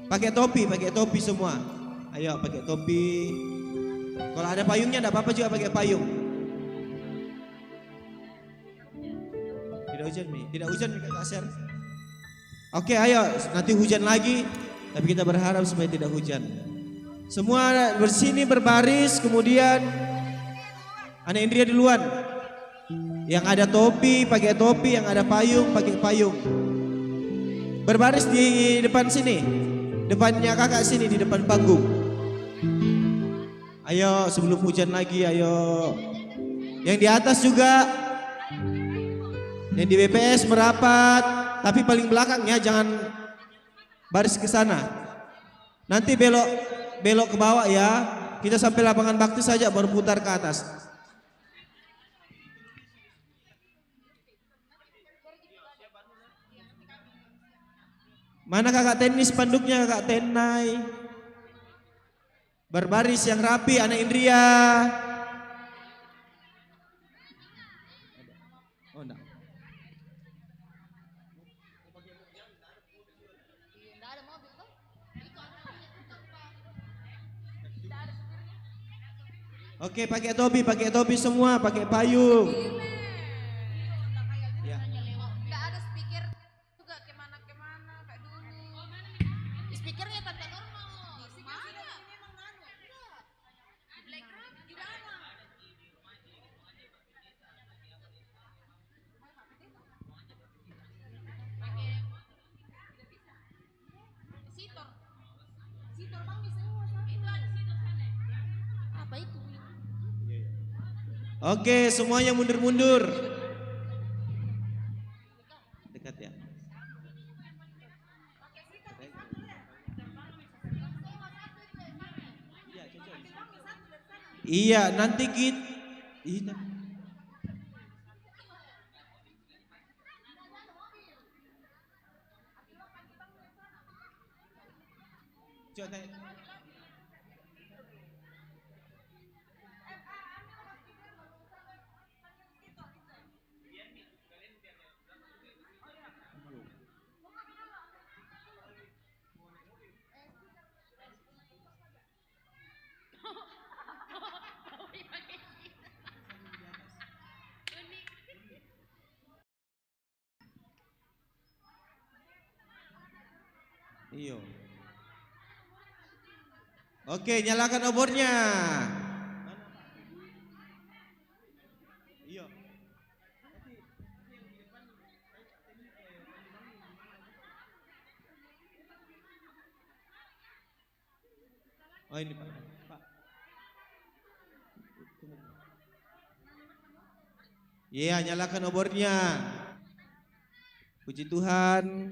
Pakai topi semua. Ayo pakai topi. Kalau ada payungnya enggak apa-apa juga pakai payung. Tidak hujan nih, tidak hujan nih Kak Ser. Oke, ayo nanti hujan lagi, tapi kita berharap supaya tidak hujan. Semua bersini berbaris, kemudian Anak Indria duluan. Yang ada topi, pakai topi, yang ada payung, pakai payung. Berbaris di depan sini. Depannya kakak sini, di depan panggung. Ayo sebelum hujan lagi, ayo. Yang di atas juga. Yang di BPS merapat, tapi paling belakang ya, jangan baris ke sana. Nanti belok ke bawah ya. Kita sampai lapangan bakti saja baru putar ke atas. Mana kakak tenis spanduknya, kakak Tenai? Berbaris yang rapi, Anak Indria. Oh enggak. Oke, pakai topi semua, pakai payung. Ya. Nggak ada speaker juga kemana kayak dulu. Speakernya tanda normal. Di mana? Memang nano. Blackrock di mana? Sitor. Sitor bang di semua. Itu ada sitor sana. Apa itu? Oke, semuanya mundur-mundur. Dekat ya. Iya, nanti kita. Iya. Oke, nyalakan obornya. Iya. Oh ini Pak. Pak. Iya, nyalakan obornya. Puji Tuhan.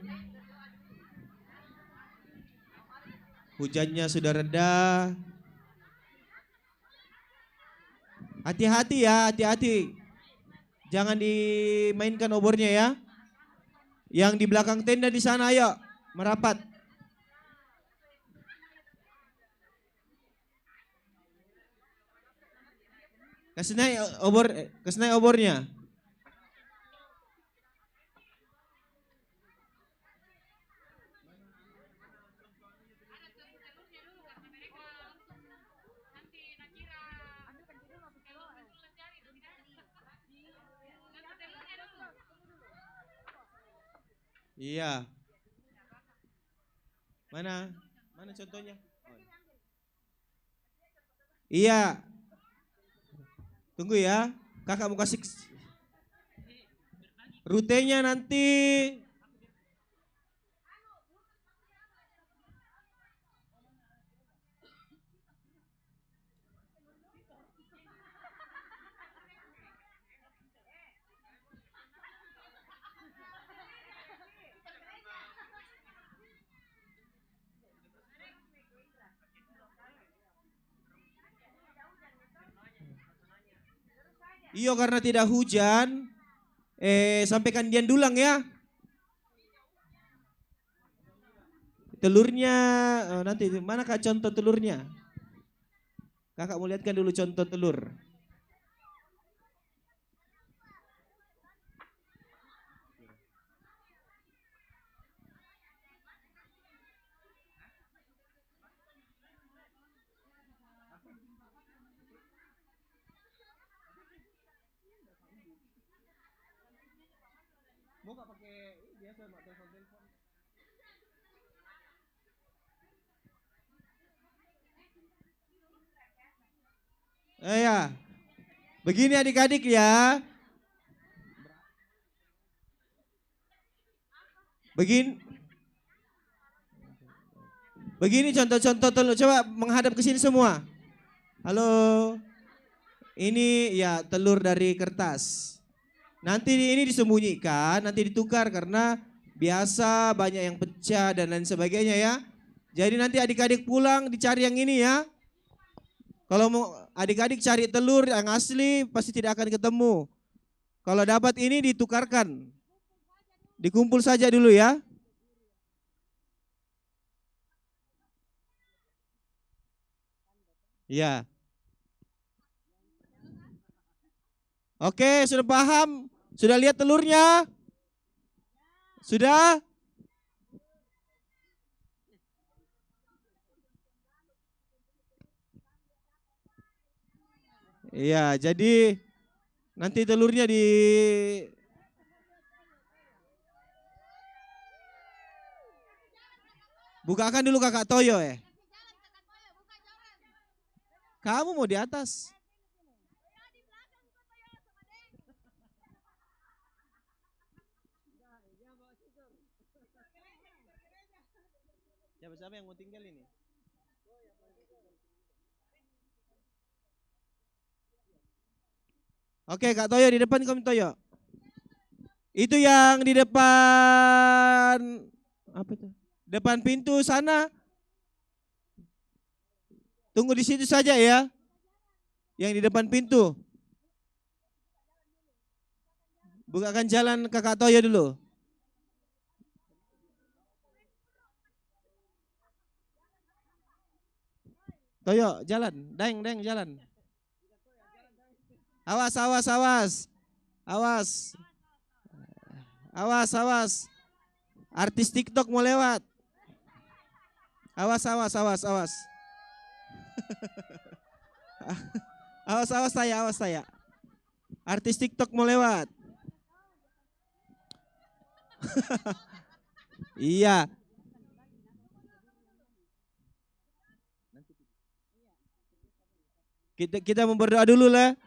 Hujannya sudah reda. Hati-hati ya, hati-hati. Jangan dimainkan obornya ya. Yang di belakang tenda di sana ayo merapat. Kasih naik obornya. Iya. Mana contohnya? Iya. Tunggu ya. Kakak mau kasih rutenya nanti. Iya karena tidak hujan. Sampaikan Dian Dulang ya. Telurnya nanti mana kak contoh telurnya? Kakak mau lihatkan dulu contoh telur. Mau nggak pakai biasa Mak, telepon. Ya, begini adik-adik ya. Begini contoh-contoh telur. Coba menghadap ke sini semua. Halo. Ini ya telur dari kertas. Nanti ini disembunyikan, nanti ditukar karena biasa banyak yang pecah dan lain sebagainya ya. Jadi nanti adik-adik pulang dicari yang ini ya. Kalau mau adik-adik cari telur yang asli pasti tidak akan ketemu. Kalau dapat ini ditukarkan. Dikumpul saja dulu ya. Ya. Oke, sudah paham? Sudah lihat telurnya? Sudah? Iya, jadi nanti telurnya bukakan dulu Kakak Toyo ya. Kamu mau di atas? Siapa yang mau tinggal ini? Oke Kak Toyo di depan kamu Toyo. Itu yang di depan apa itu? Depan pintu sana. Tunggu di situ saja ya. Yang di depan pintu. Bukakan jalan Kakak Toyo dulu. Toyo jalan, deng jalan. Awas. Awas. Artis TikTok mau lewat. Awas. awas saya. Artis TikTok mau lewat. Iya. Kita mau berdoa dulu lah.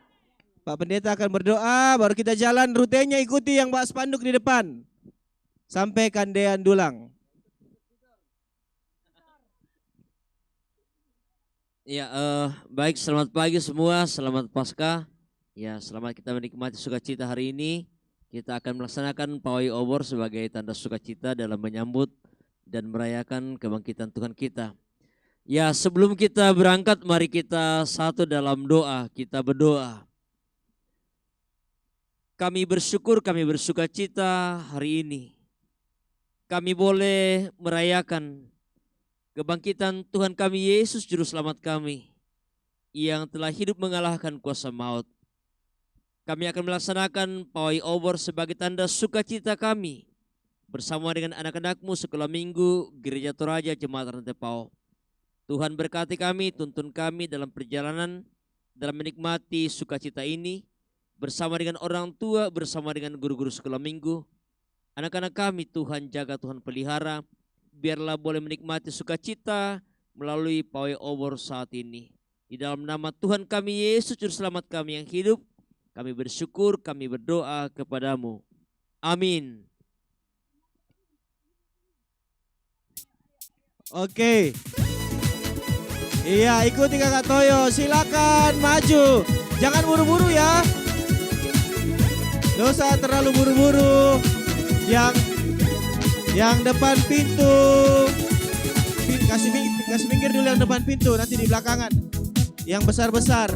Pak Pendeta akan berdoa, baru kita jalan rutenya ikuti yang Pak spanduk di depan. Sampai Kandean Dulang. Ya, baik, selamat pagi semua, selamat Paskah. Ya, selamat kita menikmati sukacita hari ini. Kita akan melaksanakan pawai obor sebagai tanda sukacita dalam menyambut dan merayakan kebangkitan Tuhan kita. Ya, sebelum kita berangkat, mari kita satu dalam doa, kita berdoa. Kami bersyukur, kami bersukacita hari ini. Kami boleh merayakan kebangkitan Tuhan kami Yesus Juru Selamat kami yang telah hidup mengalahkan kuasa maut. Kami akan melaksanakan pawai obor sebagai tanda sukacita kami bersama dengan anak-anakmu sekolah minggu Gereja Toraja Jemaat Rantepao. Tuhan berkati kami, tuntun kami dalam perjalanan dalam menikmati sukacita ini bersama dengan orang tua, bersama dengan guru-guru sekolah minggu. Anak-anak kami Tuhan jaga, Tuhan pelihara, biarlah boleh menikmati sukacita melalui pawai obor saat ini. Di dalam nama Tuhan kami Yesus Juru Selamat kami yang hidup, kami bersyukur, kami berdoa kepadamu. Amin. Oke. Iya, ikuti Kakak Toyo, silakan maju. Jangan buru-buru ya. Dosa terlalu buru-buru. Yang depan pintu. Kasih minggir dulu yang depan pintu, nanti di belakangan. Yang besar-besar.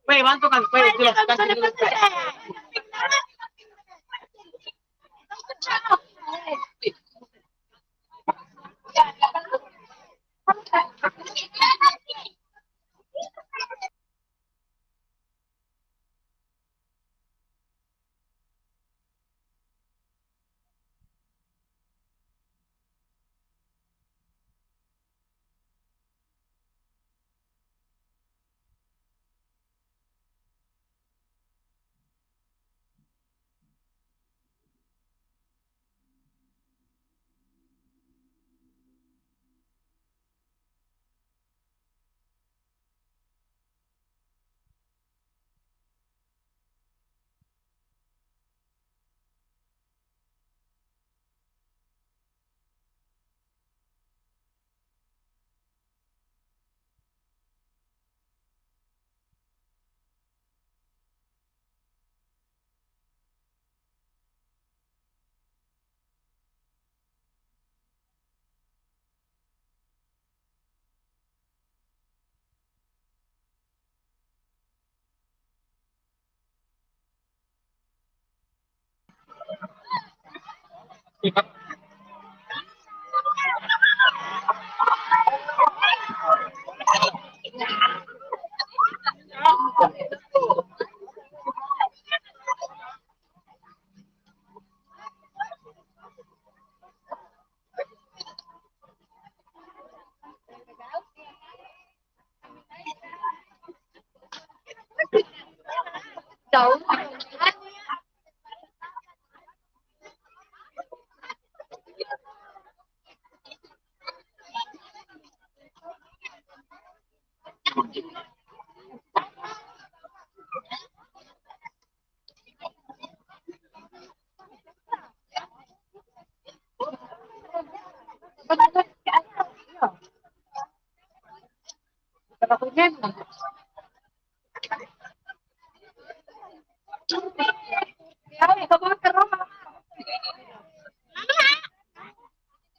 Weh, bantu kan, weh, jelas kasih dulu.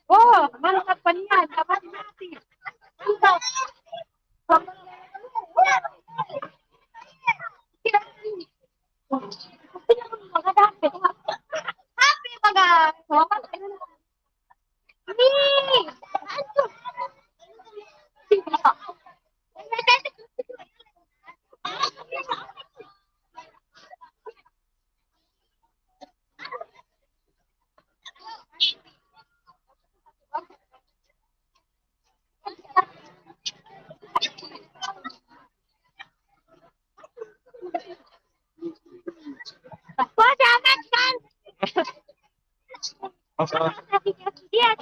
Oh, malungkot pa niyan. Dapat mati. Happy mga. Wah, amat kan? Dia.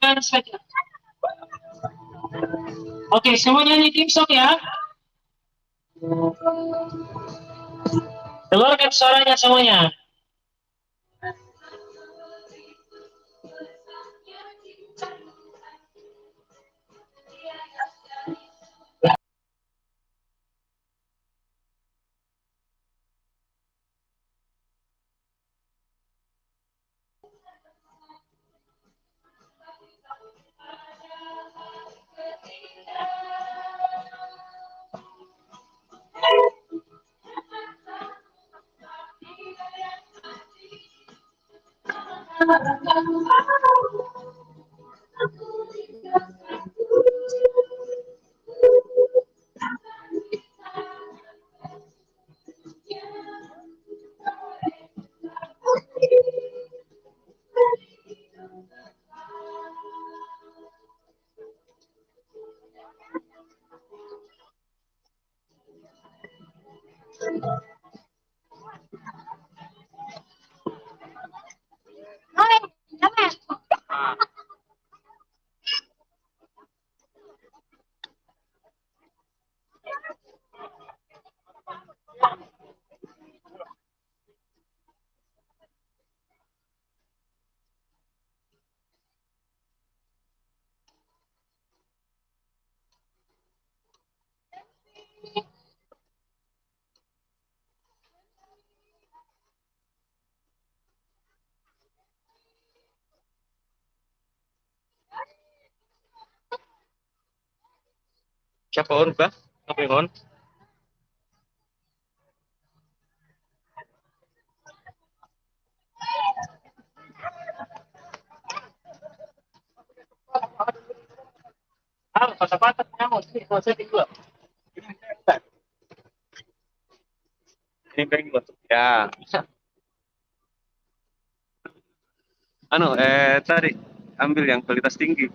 Biarkan saja. Oke, semuanya ini tim sok ya. Keluarkan suaranya semuanya. Oi, Jamet. Siapa on ba? Apa yang on? Ah, patah-patah kamu sih, kalau saya tinggal. Ini pengen buat ya. Tadi ambil yang kualitas tinggi.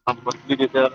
Mampus gitu.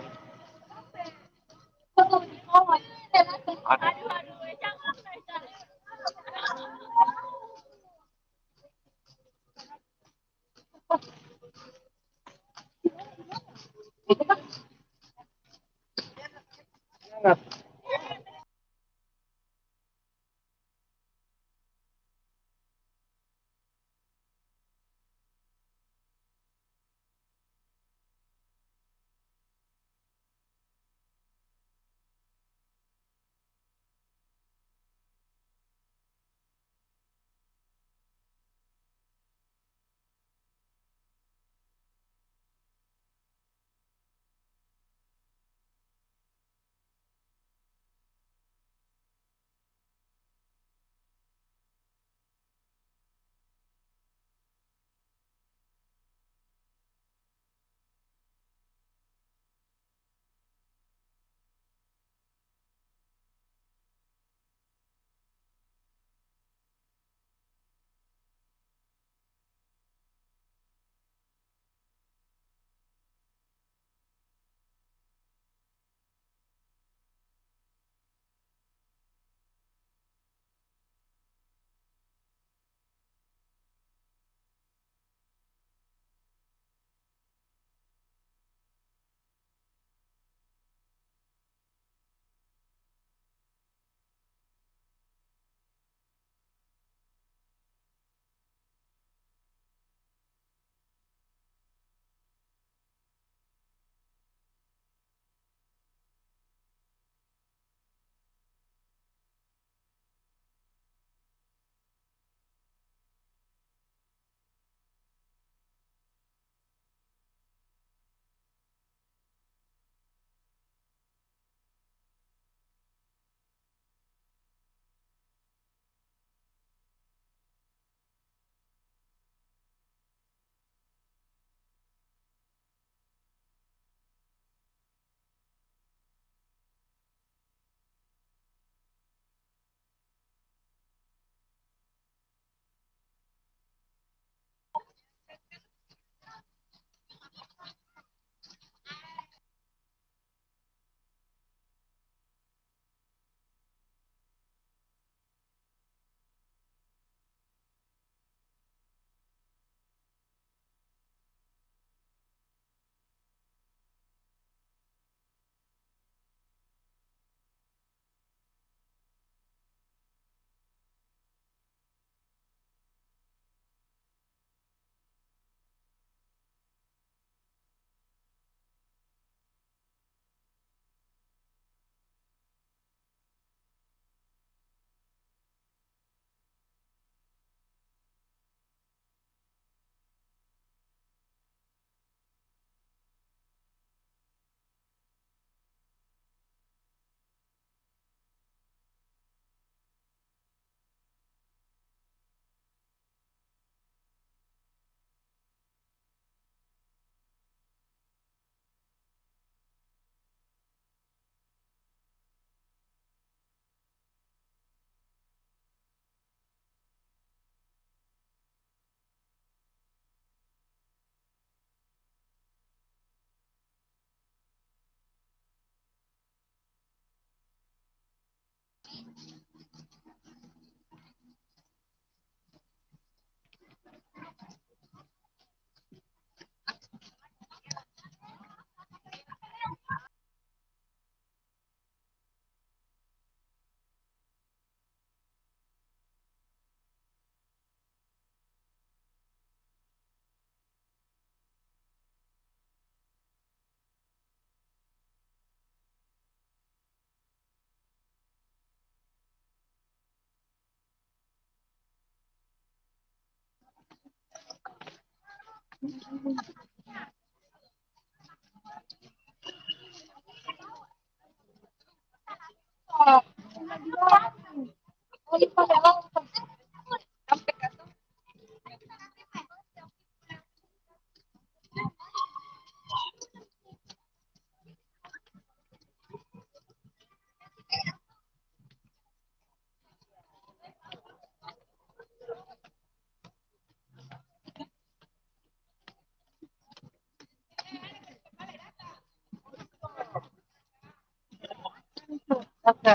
Oke.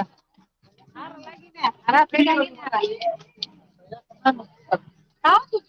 Arah pegang ini arah. Tahu?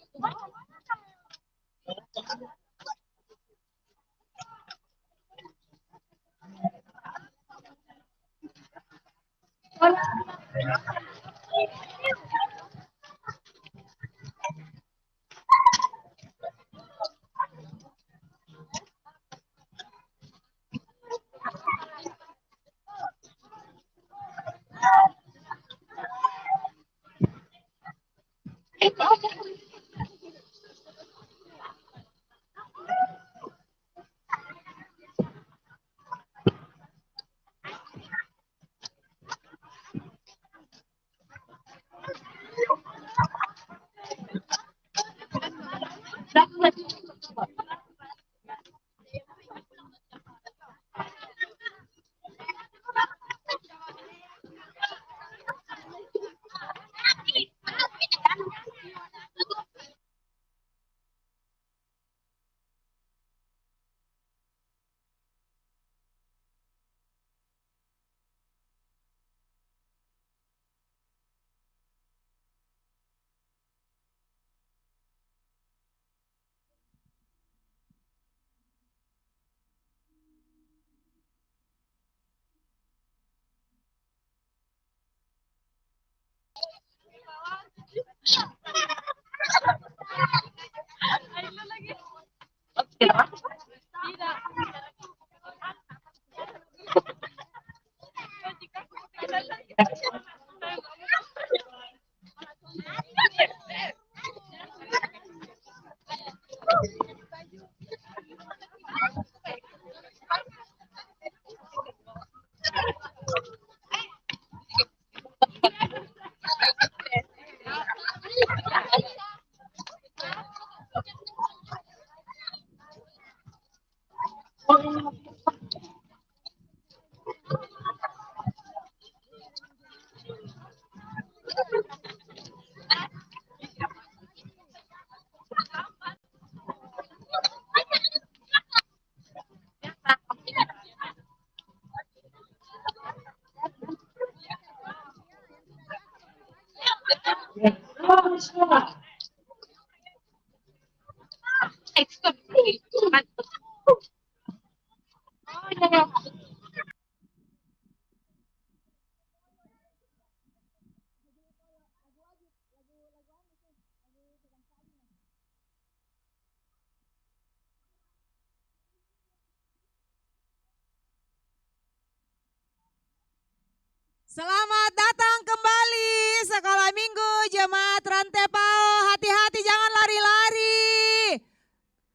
Selamat datang kembali sekolah minggu jemaat Rantepao. Hati-hati jangan lari-lari.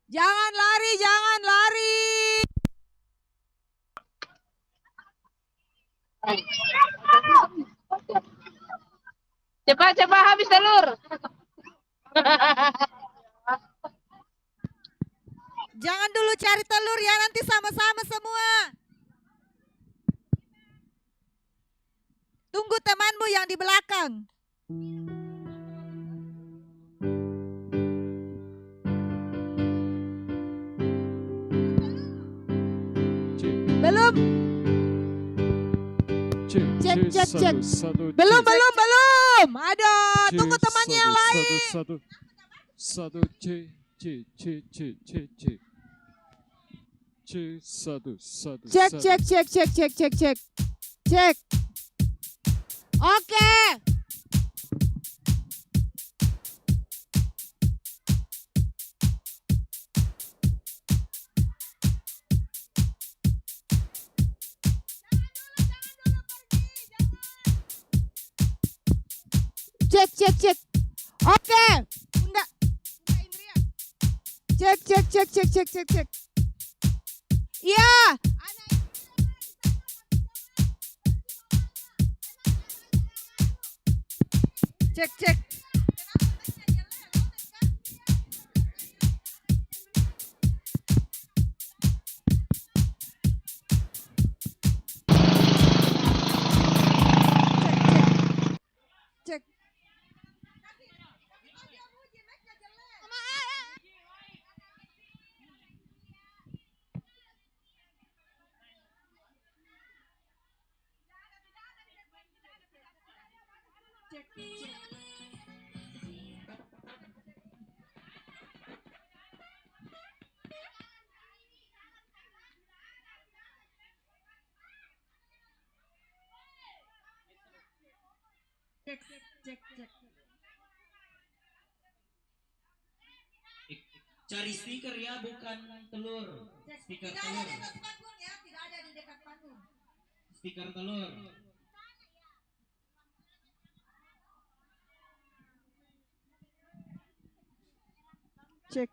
Jangan lari, jangan lari. Cepat habis telur. Jangan dulu cari telur ya, nanti sama-sama semua. Tunggu temanmu yang di belakang. Belum. Cek. Belum. Aduh, tunggu temannya yang lain. Cek. Oke. Cek. Oke. Enggak. Cek. Iya. Cek. Cari stiker ya, bukan telur. Stiker Tidak ada telur. di atas panggung ya, tidak ada di dekat panggung. Stiker telur. Cek.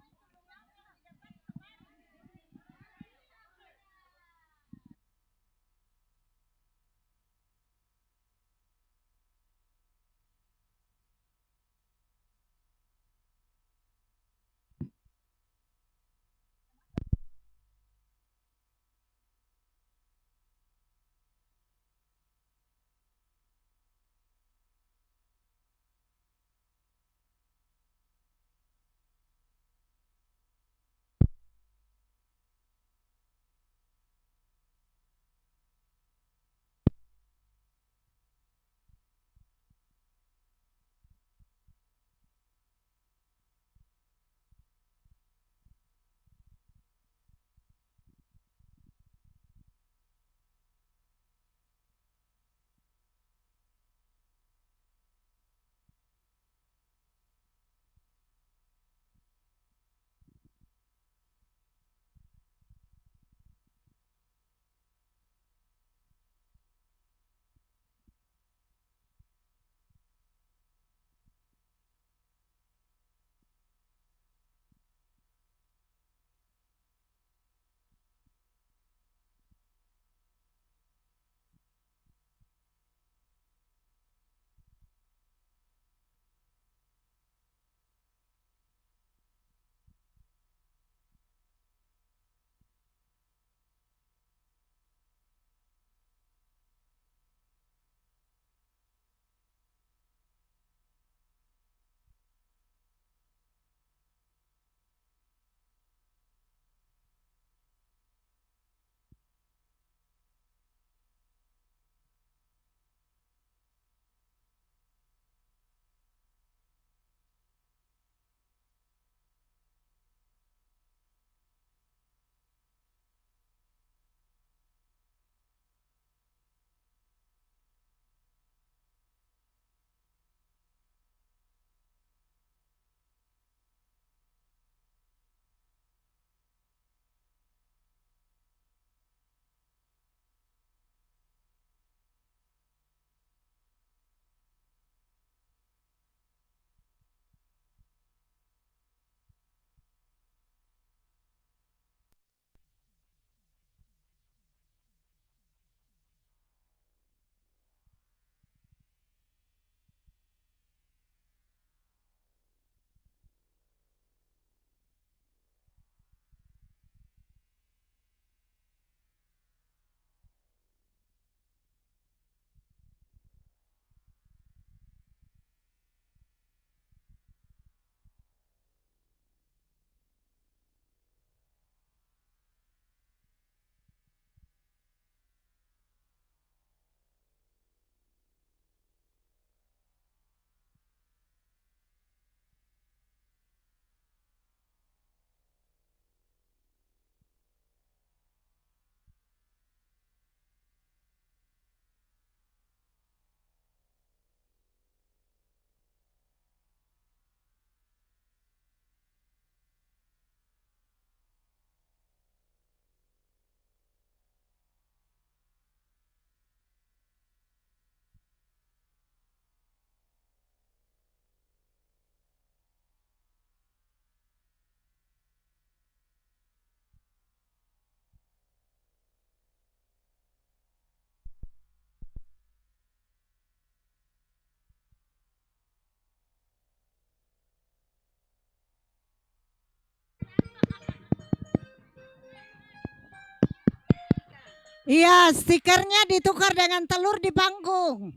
Iya, stikernya ditukar dengan telur di panggung.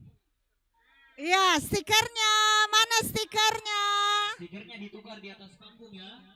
Iya, stikernya. Mana stikernya? Stikernya ditukar di atas panggung ya.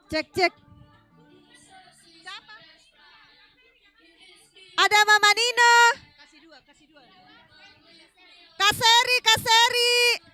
Cek, cek. Siapa? Ada Mama Nino. Kasih dua, kasih dua. Kak Seri, Kak Seri.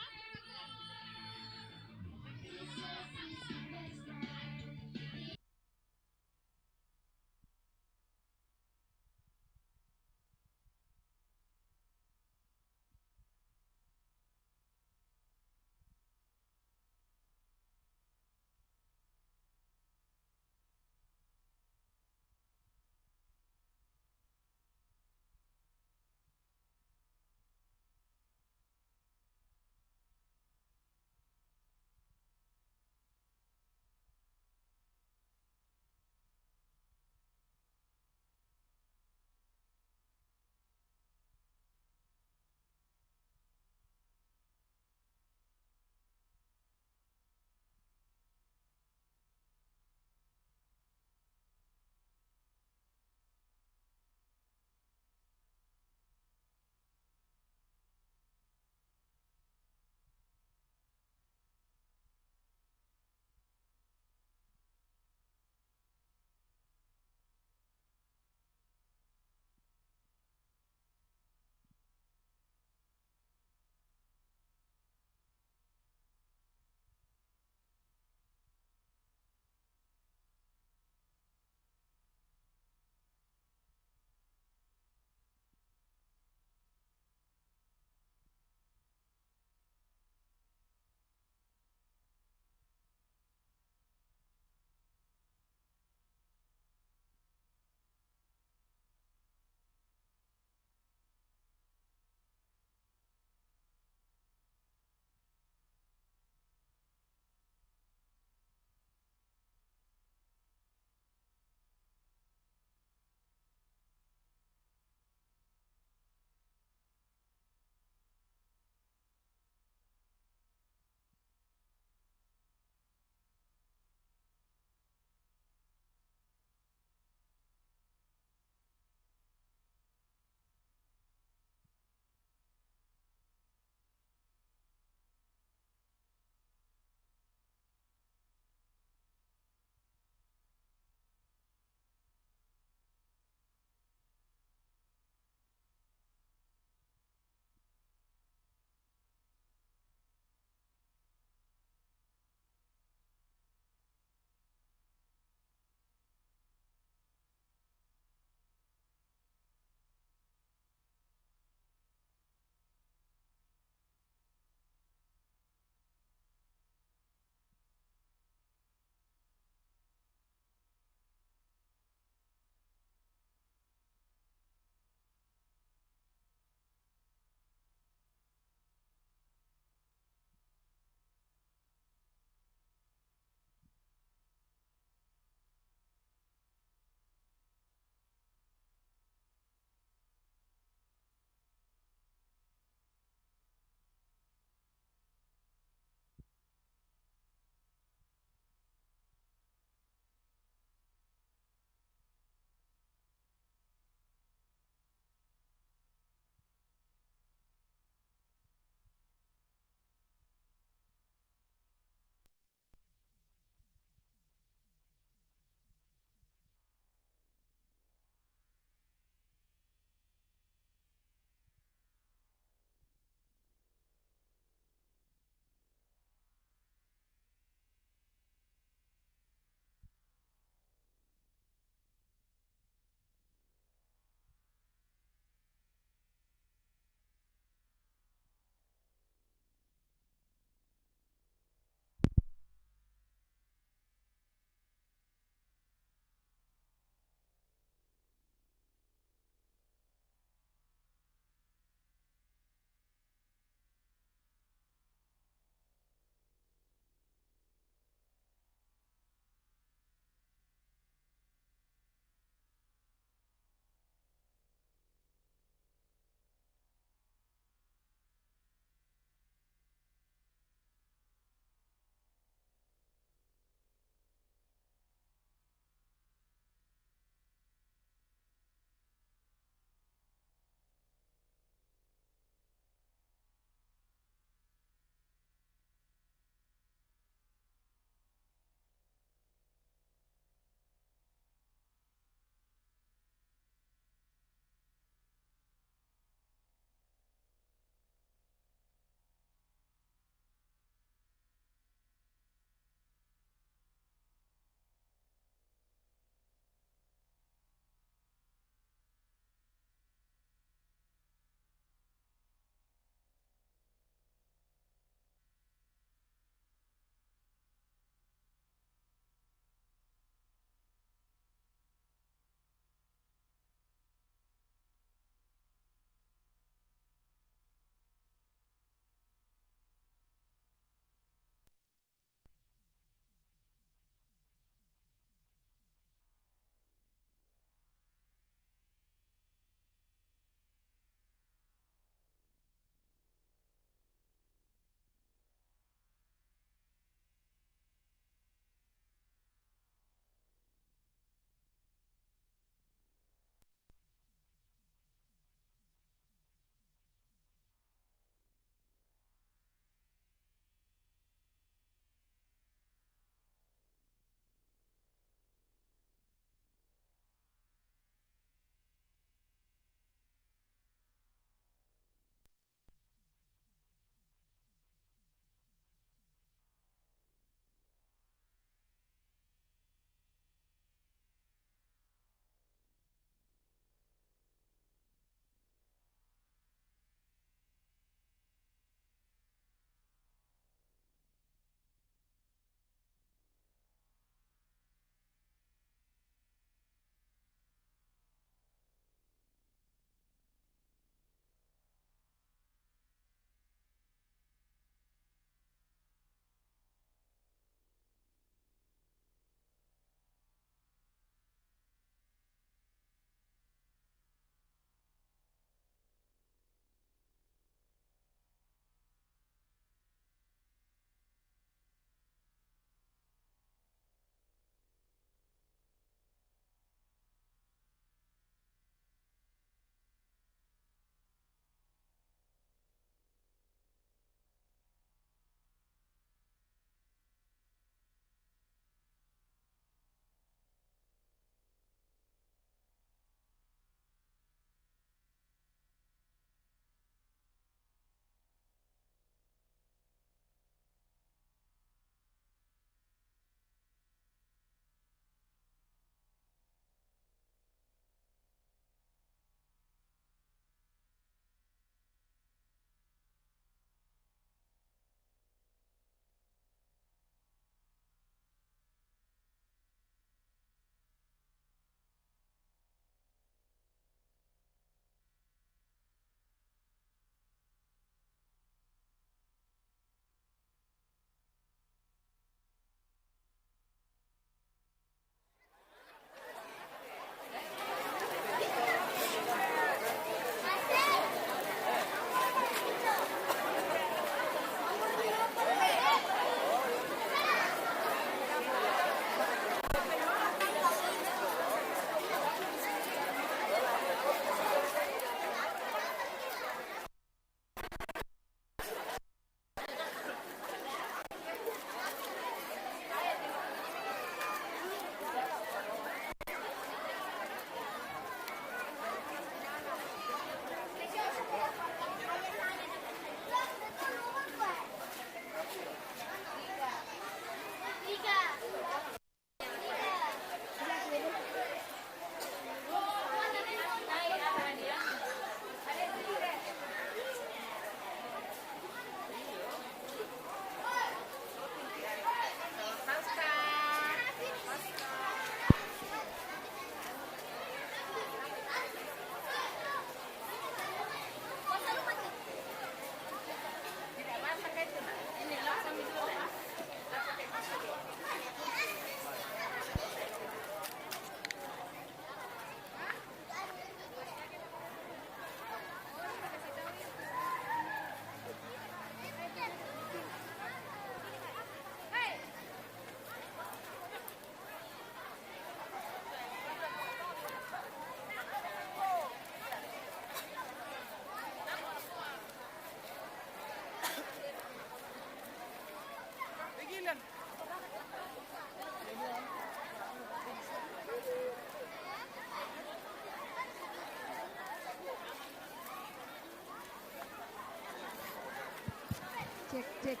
Cek, cek,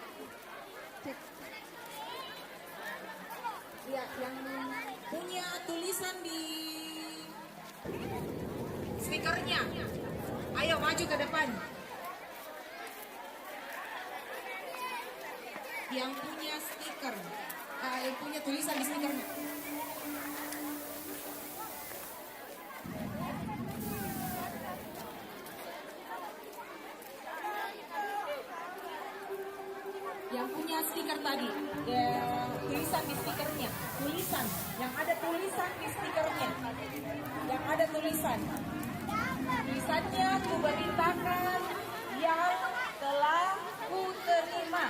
cek. Ya, yang punya tulisan di stikernya. Ayo maju ke depan. Yang punya stiker, yang punya tulisan di stikernya. Yang punya stiker tadi, tulisan di stikernya, tulisan, yang ada tulisan di stikernya, yang ada tulisannya ku beritakan yang telah ku terima.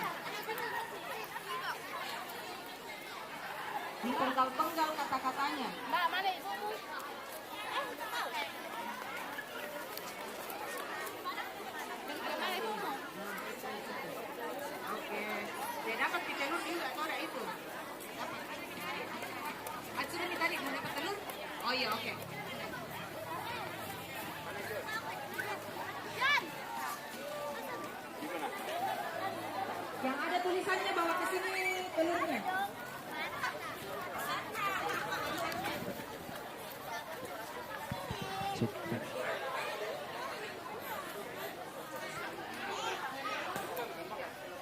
Dipenggal-penggal kata-katanya. Mbak, mana ibu? Oke, dia dapat di telur juga, kau ada itu. Sudah nih tadi mau dapat telur? Oh iya, oke. Yang ada tulisannya bawa ke sini telurnya.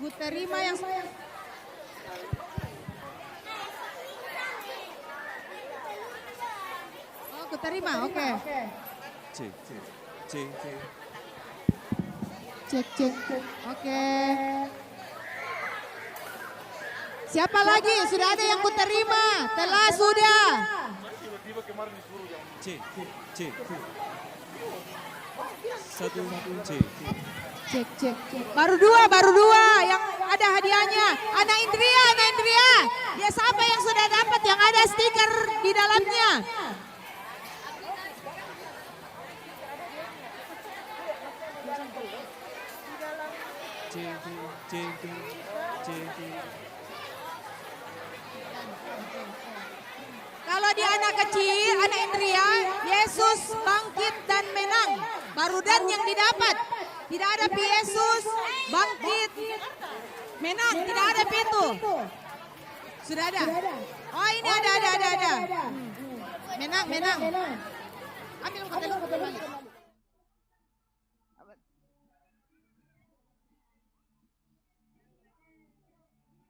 Ku terima yang saya. Oh, ku terima, oke. Cek, cek, cek, cek. Cek, cek, cek. Oke. Siapa lagi? Sudah ada yang ku terima. Telah sudah. Cek, cek, cek. Satu, cek. Cek, cek, cek. Baru dua yang ada hadiahnya. Ana Indria. Dia siapa yang sudah dapat yang ada stiker di dalamnya? Cek, cek, cek, cek. Kalau di anak kecil, anak Indria, Yesus bangkit dan menang. Baru dan yang didapat. Tidak ada pi Yesus bangkit menang. Tidak ada pi itu. Sudah ada. Oh ini ada. Menang. Ambil kata lu balik.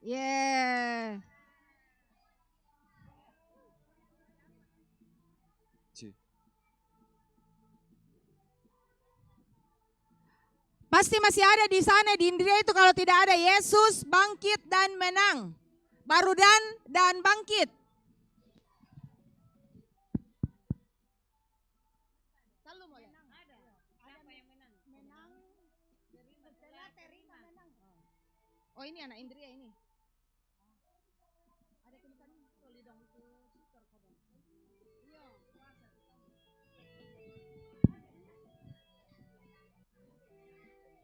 Yeah. Cek. Pasti masih ada di sana di Indria itu kalau tidak ada Yesus bangkit dan menang. Baru dan bangkit. Oh ini anak Indria ini. Ada tulisannya.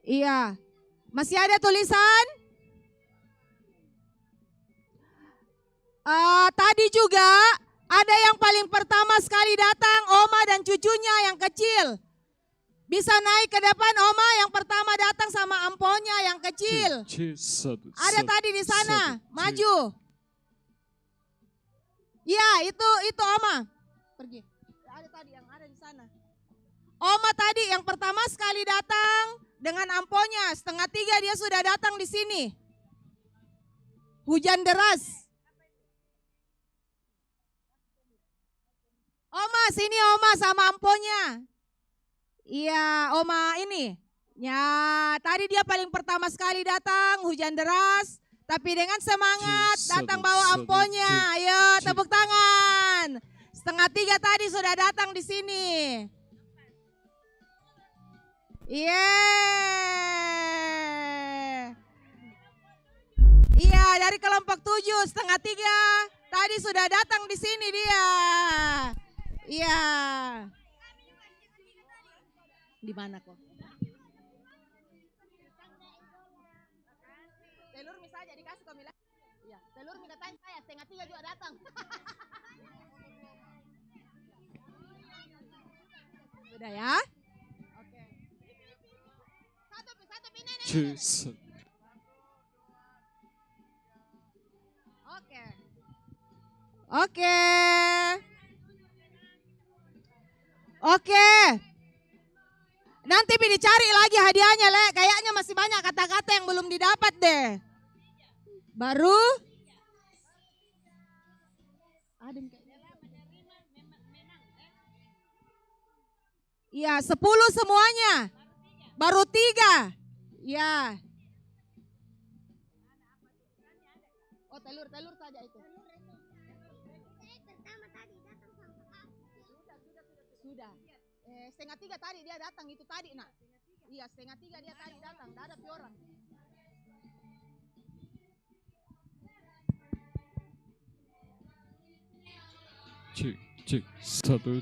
Iya. Masih ada tulisan? Tadi juga ada yang paling pertama sekali datang, Oma dan cucunya yang kecil. Bisa naik ke depan Oma yang pertama datang sama amponya yang kecil. Ada tadi di sana, maju. Iya, itu Oma. Pergi. Ada tadi yang ada di sana. Oma tadi yang pertama sekali datang dengan amponya, 2:30 dia sudah datang di sini. Hujan deras. Oma, sini Oma sama amponya. Iya, Oma ini. Ya, tadi dia paling pertama sekali datang, hujan deras. Tapi dengan semangat datang bawa amponya. Ayo, tepuk tangan. 2:30 tadi sudah datang di sini. Iya, dari kelompok 7, 2:30. Tadi sudah datang di sini dia. Iya. Di mana kok? Telur misalnya dikasih kau Mila. Iya, telur minta tanya saya 2:30 juga datang. Sudah ya? Oke. Satu pindah nih. Oke. Nanti dicari lagi hadiahnya, Le. Kayaknya masih banyak kata-kata yang belum didapat deh. Baru. Iya, 10 semuanya. Baru 3. Ya. Oh, telur saja itu. Sudah. Setengah 3 tadi dia datang itu tadi, nak. Iya, setengah 3 dia tadi datang. Tidak ada orang. Cek, satu.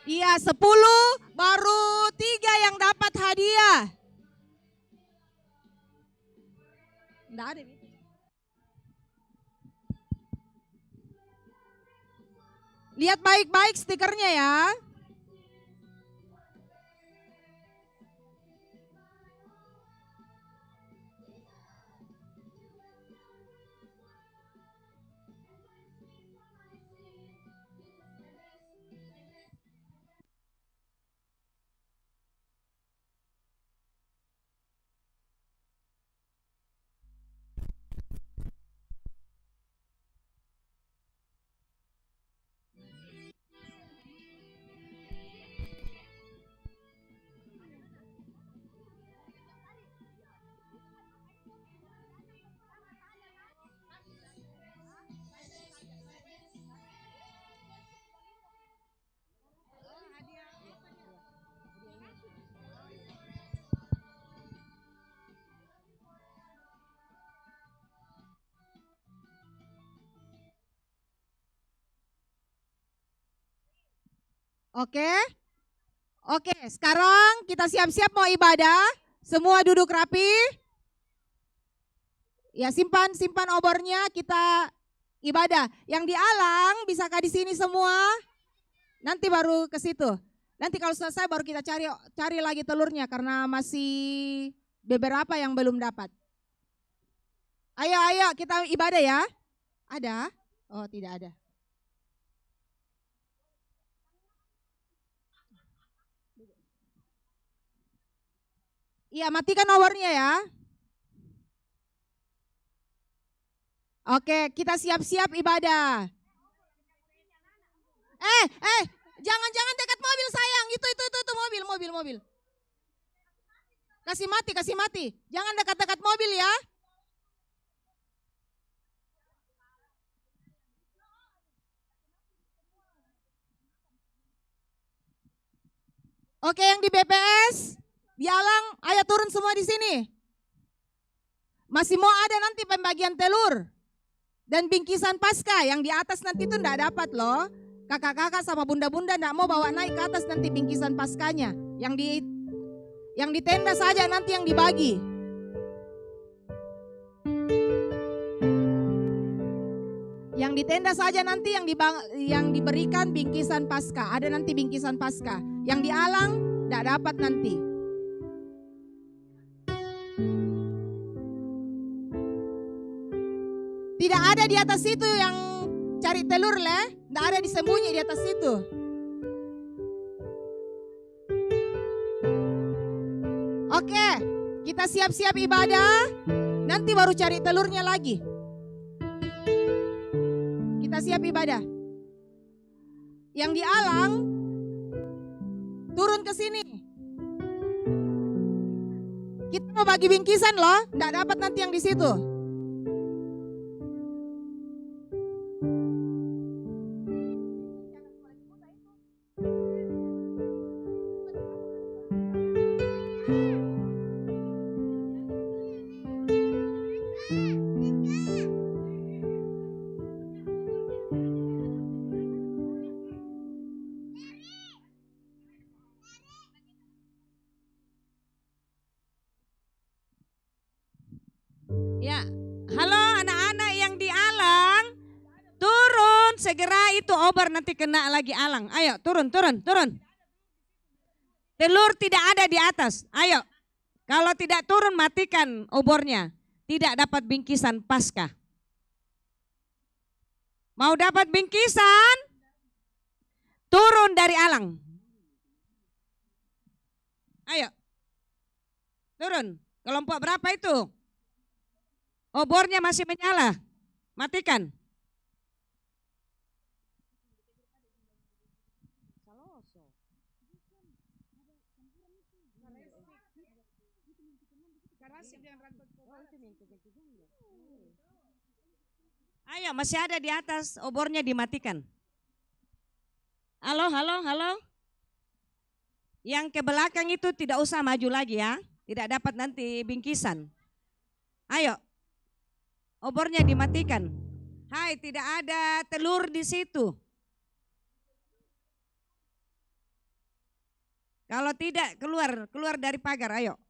Iya, 10 baru 3 yang dapat hadiah. Enggak ada. Lihat baik-baik stikernya ya. Oke, sekarang kita siap-siap mau ibadah. Semua duduk rapi. Ya, simpan obornya, kita ibadah. Yang di alang, bisakah di sini semua? Nanti baru ke situ. Nanti kalau selesai baru kita cari lagi telurnya karena masih beberapa yang belum dapat. Ayo kita ibadah ya. Ada? Oh, tidak ada. Iya, matikan nomornya ya. Oke, kita siap-siap ibadah. Jangan dekat mobil sayang. Itu mobil. Kasih mati. Jangan dekat-dekat mobil ya. Oke, yang di BPS, di alang, ayo turun semua di sini. Masih mau ada nanti pembagian telur dan bingkisan Paskah. Yang di atas nanti itu enggak dapat loh. Kakak-kakak sama bunda-bunda enggak mau bawa naik ke atas nanti bingkisan Paskahnya. Yang di tenda saja nanti yang dibagi. Yang di tenda saja nanti yang diberikan bingkisan Paskah. Ada nanti bingkisan Paskah. Yang di alang enggak dapat nanti. Tidak ada di atas itu yang cari telur leh, tidak ada disembunyi di atas itu. Oke, kita siap-siap ibadah, nanti baru cari telurnya lagi. Kita siap ibadah. Yang di alang, turun ke sini. Kita mau bagi bingkisan loh, tidak dapat nanti yang di situ. Ya, halo anak-anak yang di alang, turun segera itu obor nanti kena lagi alang. Ayo turun. Telur tidak ada di atas, ayo. Kalau tidak turun matikan obornya, tidak dapat bingkisan Paskah. Mau dapat bingkisan? Turun dari alang. Ayo. Turun. Kelompok berapa itu? Obornya masih menyala. Matikan. Ayo, masih ada di atas, obornya dimatikan. Halo, halo, halo. Yang ke belakang itu tidak usah maju lagi ya, tidak dapat nanti bingkisan. Ayo, obornya dimatikan. Hai, tidak ada telur di situ. Kalau tidak, keluar dari pagar, ayo.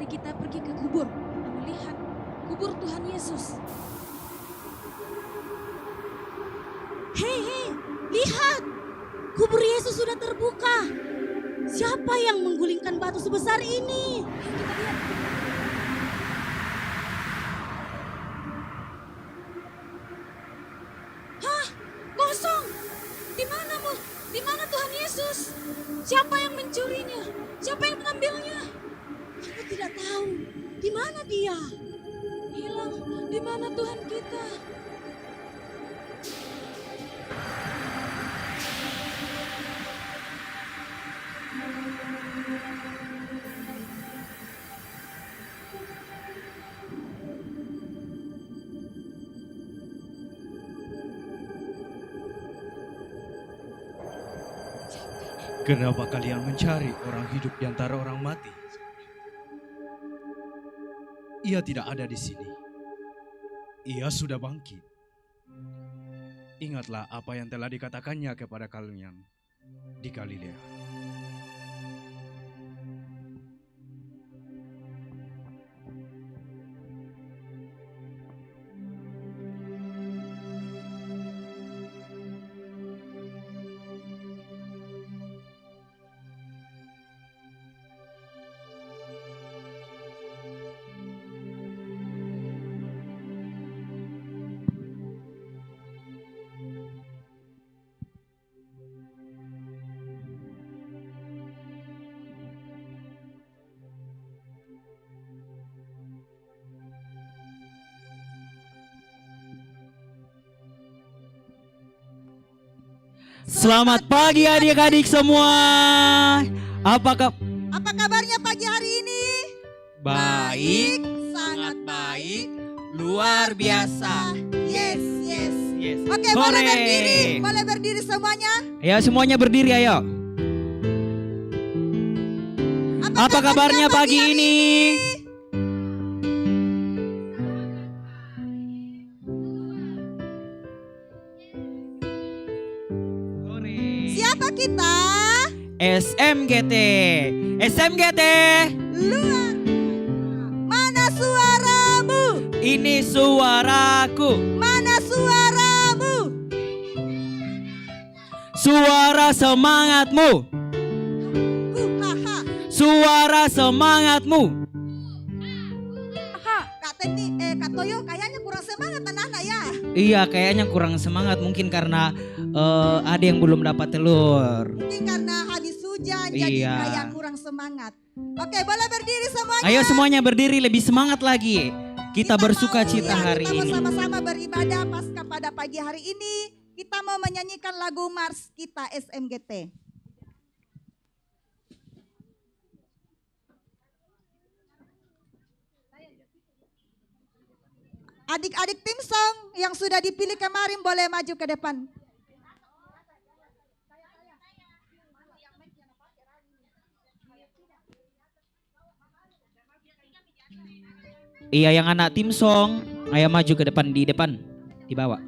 Mari kita pergi ke kubur dan melihat kubur Tuhan Yesus. Hei, lihat! Kubur Yesus sudah terbuka. Siapa yang menggulingkan batu sebesar ini? Ayo kita lihat. Hah? Kosong. Di mana Tuhan Yesus? Siapa yang mencurinya? Siapa yang mengambilnya? Aku tidak tahu. Di mana dia? Hilang. Di mana Tuhan kita? Kenapa kalian mencari orang hidup di antara orang mati? Ia tidak ada di sini. Ia sudah bangkit. Ingatlah apa yang telah dikatakannya kepada kalian di Galilea. Selamat pagi adik-adik semua. Apa kabarnya pagi hari ini? Baik, sangat baik, luar biasa. Yes. Yes. Oke, boleh berdiri semuanya. Ayo semuanya berdiri, ayo. Apa kabarnya pagi ini? Siapa kita? SMGT. SMGT. Luar. Mana suaramu? Ini suaraku. Mana suaramu? Suara semangatmu. Suara semangatmu. Kak Toyo kayaknya kurang semangat anak-anak ya. Iya, kayaknya kurang semangat mungkin karena ada yang belum dapat telur. Mungkin karena habis hujan jadi kayak kurang semangat. Oke, boleh berdiri semuanya. Ayo semuanya berdiri, lebih semangat lagi. Kita bersuka cita hari ini. Kita mau ini. sama-sama beribadah pasca pada pagi hari ini. Kita mau menyanyikan lagu Mars kita SMGT. Adik-adik tim song yang sudah dipilih kemarin boleh maju ke depan. Iya, yang anak tim song, ayo maju ke depan, di bawah.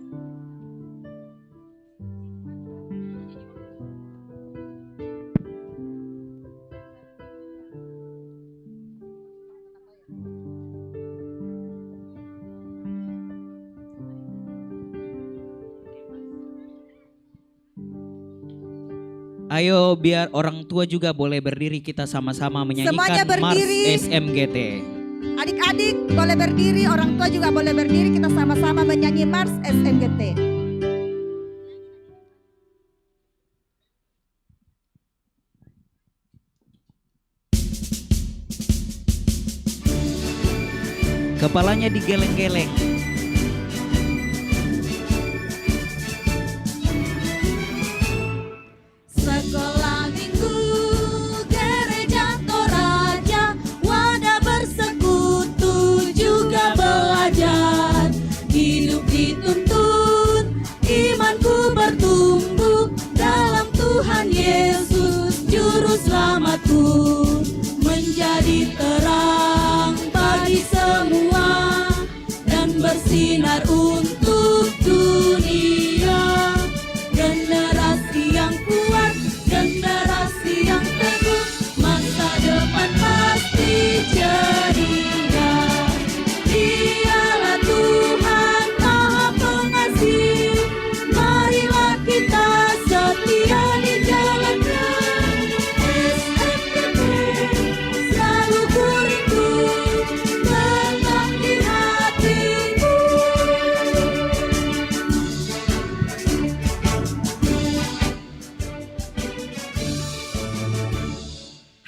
Ayo biar orang tua juga boleh berdiri, kita sama-sama menyanyikan Mars SMGT. Adik-adik boleh berdiri, orang tua juga boleh berdiri, kita sama-sama menyanyi Mars SMGT. Kepalanya digeleng-geleng. Sekolah minggu, gereja Toraja, wadah bersekutu juga belajar. Hidup dituntut, imanku bertumbuh dalam Tuhan Yesus, juru selamatku. Menjadi terang bagi semua dan bersinar untuk dunia. Generasi yang kuat, generasi yang teguh, masa depan pasti cerah.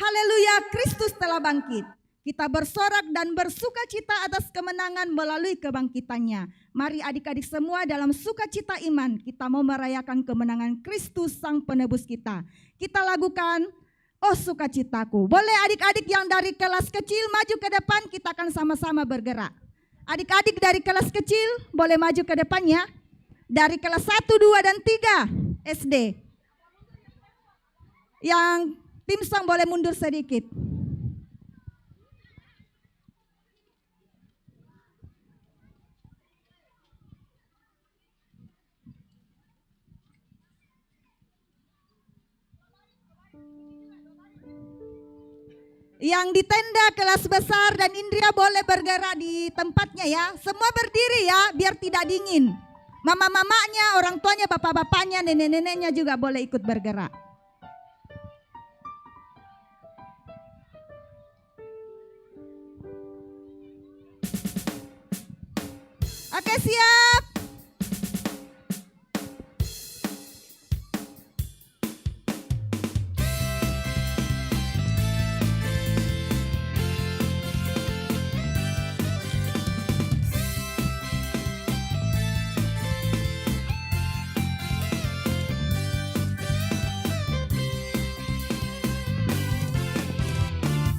haleluya, Kristus telah bangkit. Kita bersorak dan bersuka cita atas kemenangan melalui kebangkitannya. Mari adik-adik semua dalam sukacita iman kita mau merayakan kemenangan Kristus Sang Penebus kita. Kita lakukan Oh Sukacitaku. Boleh adik-adik yang dari kelas kecil maju ke depan, kita akan sama-sama bergerak. Adik-adik dari kelas kecil boleh maju ke depannya. Dari kelas 1, 2, dan 3 SD. Yang tim song boleh mundur sedikit. Yang di tenda kelas besar dan Indria boleh bergerak di tempatnya ya. Semua berdiri ya biar tidak dingin. Mama-mamanya, orang tuanya, bapak-bapaknya, nenek-neneknya juga boleh ikut bergerak. Oke, siap.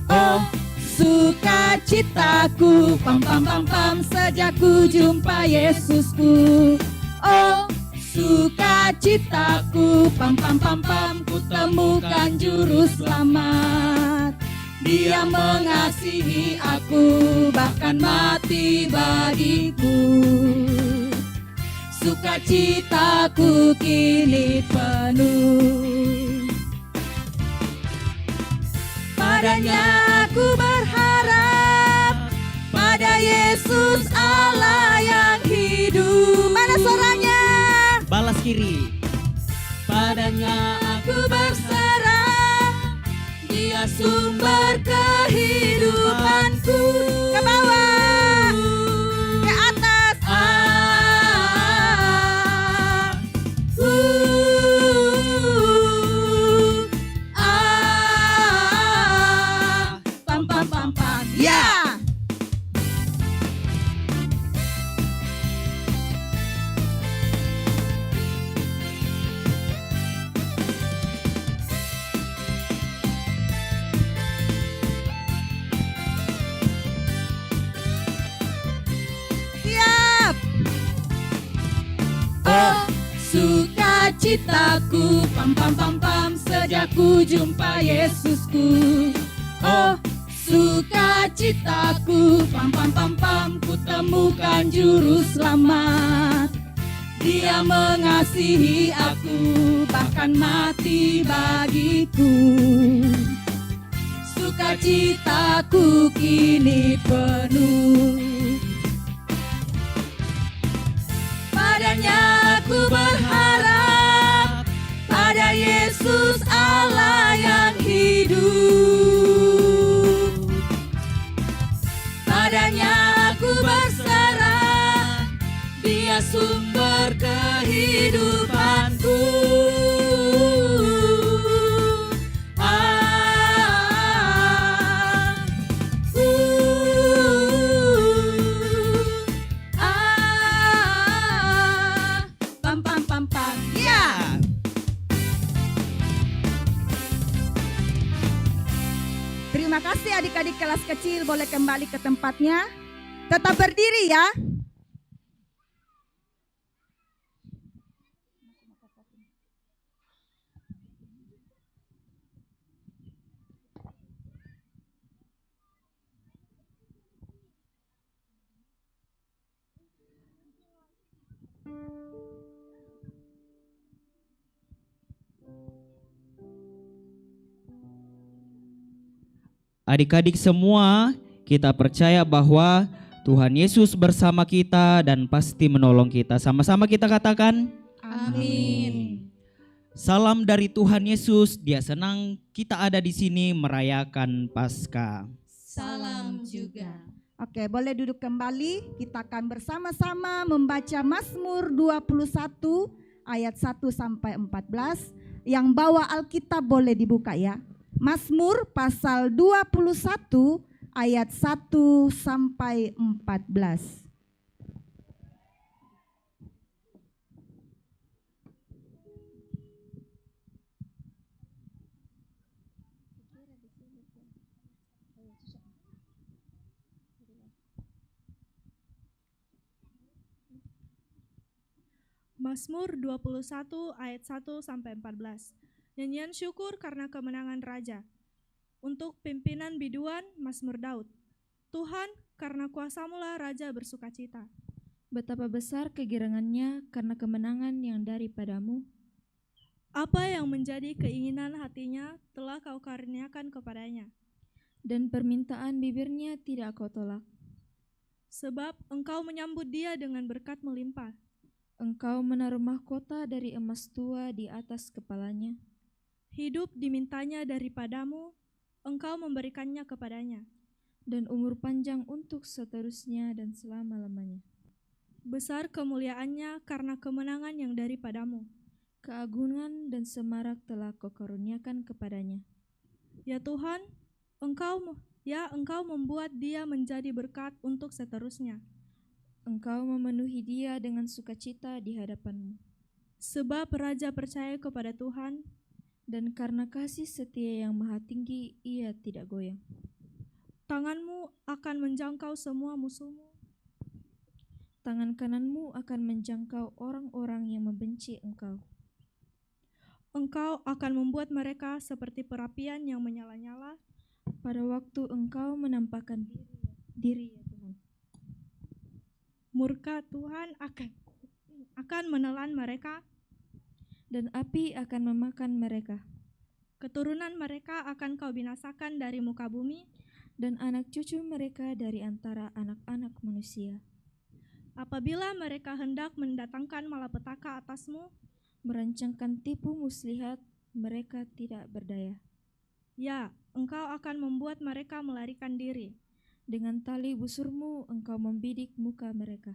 Oh sukacitaku, pam pam pam pam, sejak ku jumpa Yesusku. Oh sukacitaku, pam pam pam pam, ku temukan juru selamat. Dia mengasihi aku, bahkan mati bagiku. Sukacitaku kini penuh. Padanya aku berharap, pada Yesus Allah yang hidup. Mana suaranya? Balas kiri. Padanya aku berserah, Dia sumber kehidupanku. Ke bawah, ke atas. Pam pam pam pam. Ya. Siap. Oh sukacitaku, pam pam pam pam, sejak ku jumpa Yesusku. Oh sukacitaku, pam pam pam pam, ku temukan juru selamat. Dia mengasihi aku, bahkan mati bagiku. Sukacitaku kini penuh. Padanya aku berharap, pada Yesus Allah yang hidup. Padanya aku berserah, Dia sumber kehidupanku. Pam pam pam pam. Ya. Terima kasih adik-adik kelas kecil, boleh kembali ke tempatnya. Tetap berdiri ya. Adik-adik semua, kita percaya bahwa Tuhan Yesus bersama kita dan pasti menolong kita. Sama-sama kita katakan, Amin. salam dari Tuhan Yesus. Dia senang kita ada di sini merayakan Paskah. Salam juga. Oke, boleh duduk kembali. Kita akan bersama-sama membaca Mazmur 21 ayat 1 sampai 14. Yang bawa Alkitab boleh dibuka ya. Mazmur pasal 21 ayat 1 sampai 14. Mazmur 21 ayat 1 sampai 14. Nyanyian syukur karena kemenangan raja. Untuk pimpinan biduan Mazmur Daud. Tuhan, karena kuasa-Mu-lah raja bersukacita. Betapa besar kegirangannya karena kemenangan yang daripadamu. Apa yang menjadi keinginan hatinya telah Kau karuniakan kepadanya. Dan permintaan bibirnya tidak Kau tolak. Sebab Engkau menyambut dia dengan berkat melimpah. Engkau menaruh mahkota dari emas tua di atas kepalanya. Hidup dimintanya daripadamu, Engkau memberikannya kepadanya. Dan umur panjang untuk seterusnya dan selama-lamanya. Besar kemuliaannya karena kemenangan yang daripadamu. Keagungan dan semarak telah Kau karuniakan kepadanya. Ya Tuhan, Engkau membuat dia menjadi berkat untuk seterusnya. Engkau memenuhi dia dengan sukacita di hadapan-Mu. Sebab raja percaya kepada Tuhan, dan karena kasih setia yang maha tinggi, ia tidak goyang. Tangan-Mu akan menjangkau semua musuh-Mu. Tangan kanan-Mu akan menjangkau orang-orang yang membenci Engkau. Engkau akan membuat mereka seperti perapian yang menyala-nyala pada waktu Engkau menampakkan diri ya Tuhan. Murka Tuhan akan menelan mereka, dan api akan memakan mereka. Keturunan mereka akan Kau binasakan dari muka bumi, dan anak cucu mereka dari antara anak-anak manusia. Apabila mereka hendak mendatangkan malapetaka atas-Mu, merancangkan tipu muslihat, mereka tidak berdaya. Ya, Engkau akan membuat mereka melarikan diri. Dengan tali busur-Mu Engkau membidik muka mereka.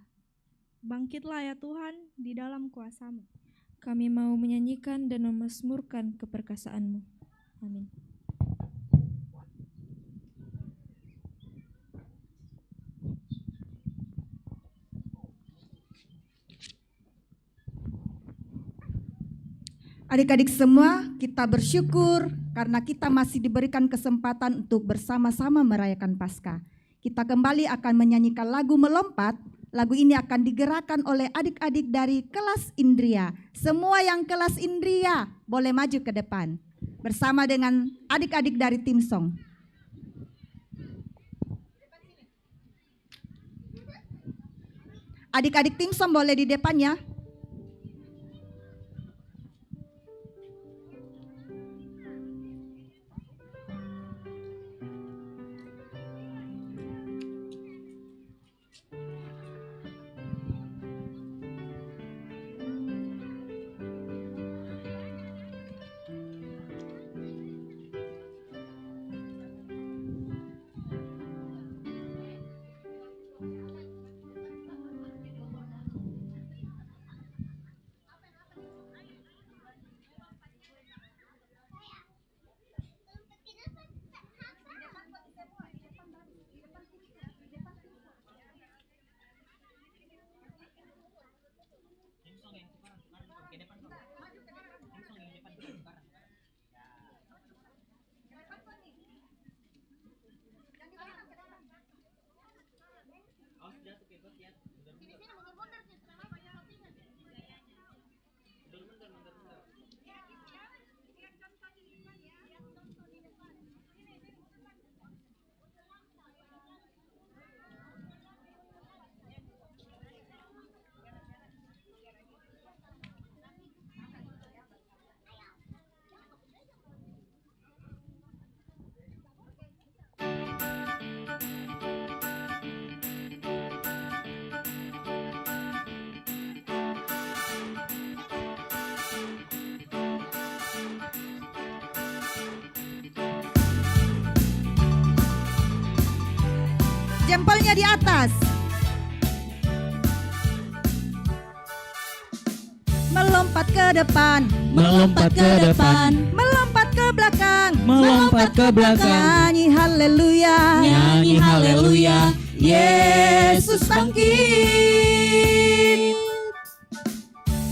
Bangkitlah ya Tuhan di dalam kuasa-Mu. Kami mau menyanyikan dan memazmurkan keperkasaan-Mu. Amin. Adik-adik semua, kita bersyukur karena kita masih diberikan kesempatan untuk bersama-sama merayakan Paskah. Kita kembali akan menyanyikan lagu Melompat. Lagu ini akan digerakkan oleh adik-adik dari kelas Indria. Semua yang kelas Indria boleh maju ke depan bersama dengan adik-adik dari tim Song. Adik-adik tim Song boleh di depan ya. Jempolnya di atas. Melompat ke depan, melompat ke depan, melompat ke belakang, melompat ke belakang. Nyanyi haleluya, Nyanyi haleluya, Yesus bangkit.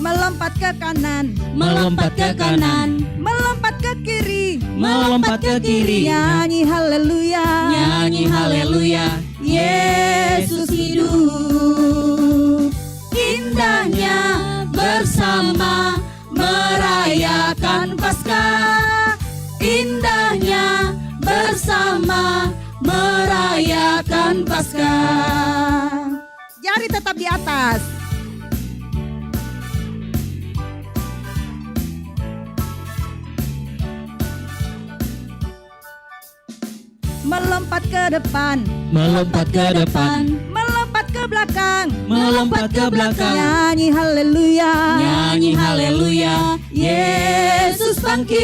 Melompat ke kanan, melompat ke kanan, melompat ke kiri, melompat ke kiri. nyanyi haleluya, Nyanyi haleluya, Yesus hidup. Indahnya bersama merayakan Paskah. Indahnya bersama merayakan Paskah. Jari tetap di atas. Melompat ke depan, melompat ke depan, melompat ke belakang, melompat ke belakang. nyanyi haleluya, Nyanyi haleluya, Yesus bangkit.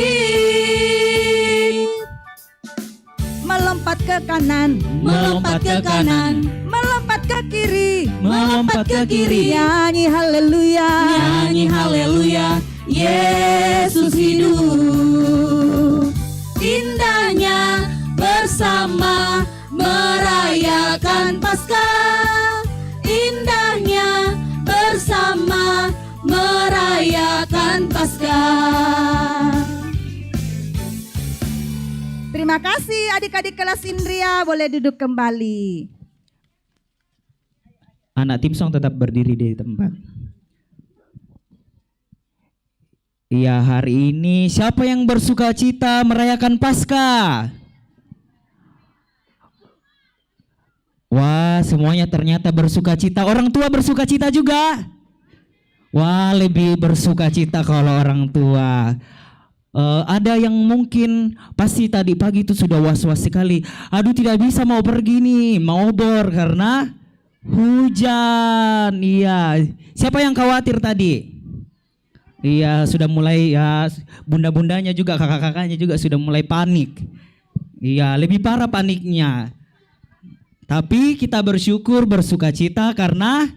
Melompat ke kanan, melompat ke kanan, melompat ke kiri, melompat ke kiri. nyanyi haleluya, Nyanyi haleluya, Yesus hidup. Indahnya bersama merayakan Paskah. Indahnya bersama merayakan Paskah. Terima kasih adik-adik kelas Indria, boleh duduk kembali. Anak tim song tetap berdiri di tempat. Iya, hari ini siapa yang bersuka cita merayakan Paskah? Wah, semuanya ternyata bersuka cita. Orang tua bersuka cita juga. Wah, lebih bersuka cita kalau orang tua. Ada yang mungkin pasti tadi pagi itu sudah was-was sekali. Aduh, tidak bisa mau pergi nih, mau bor karena hujan. Iya, siapa yang khawatir tadi? Iya, sudah mulai ya, bunda-bundanya juga, kakak-kakaknya juga sudah mulai panik. Iya, lebih parah paniknya. Tapi kita bersyukur, bersuka cita karena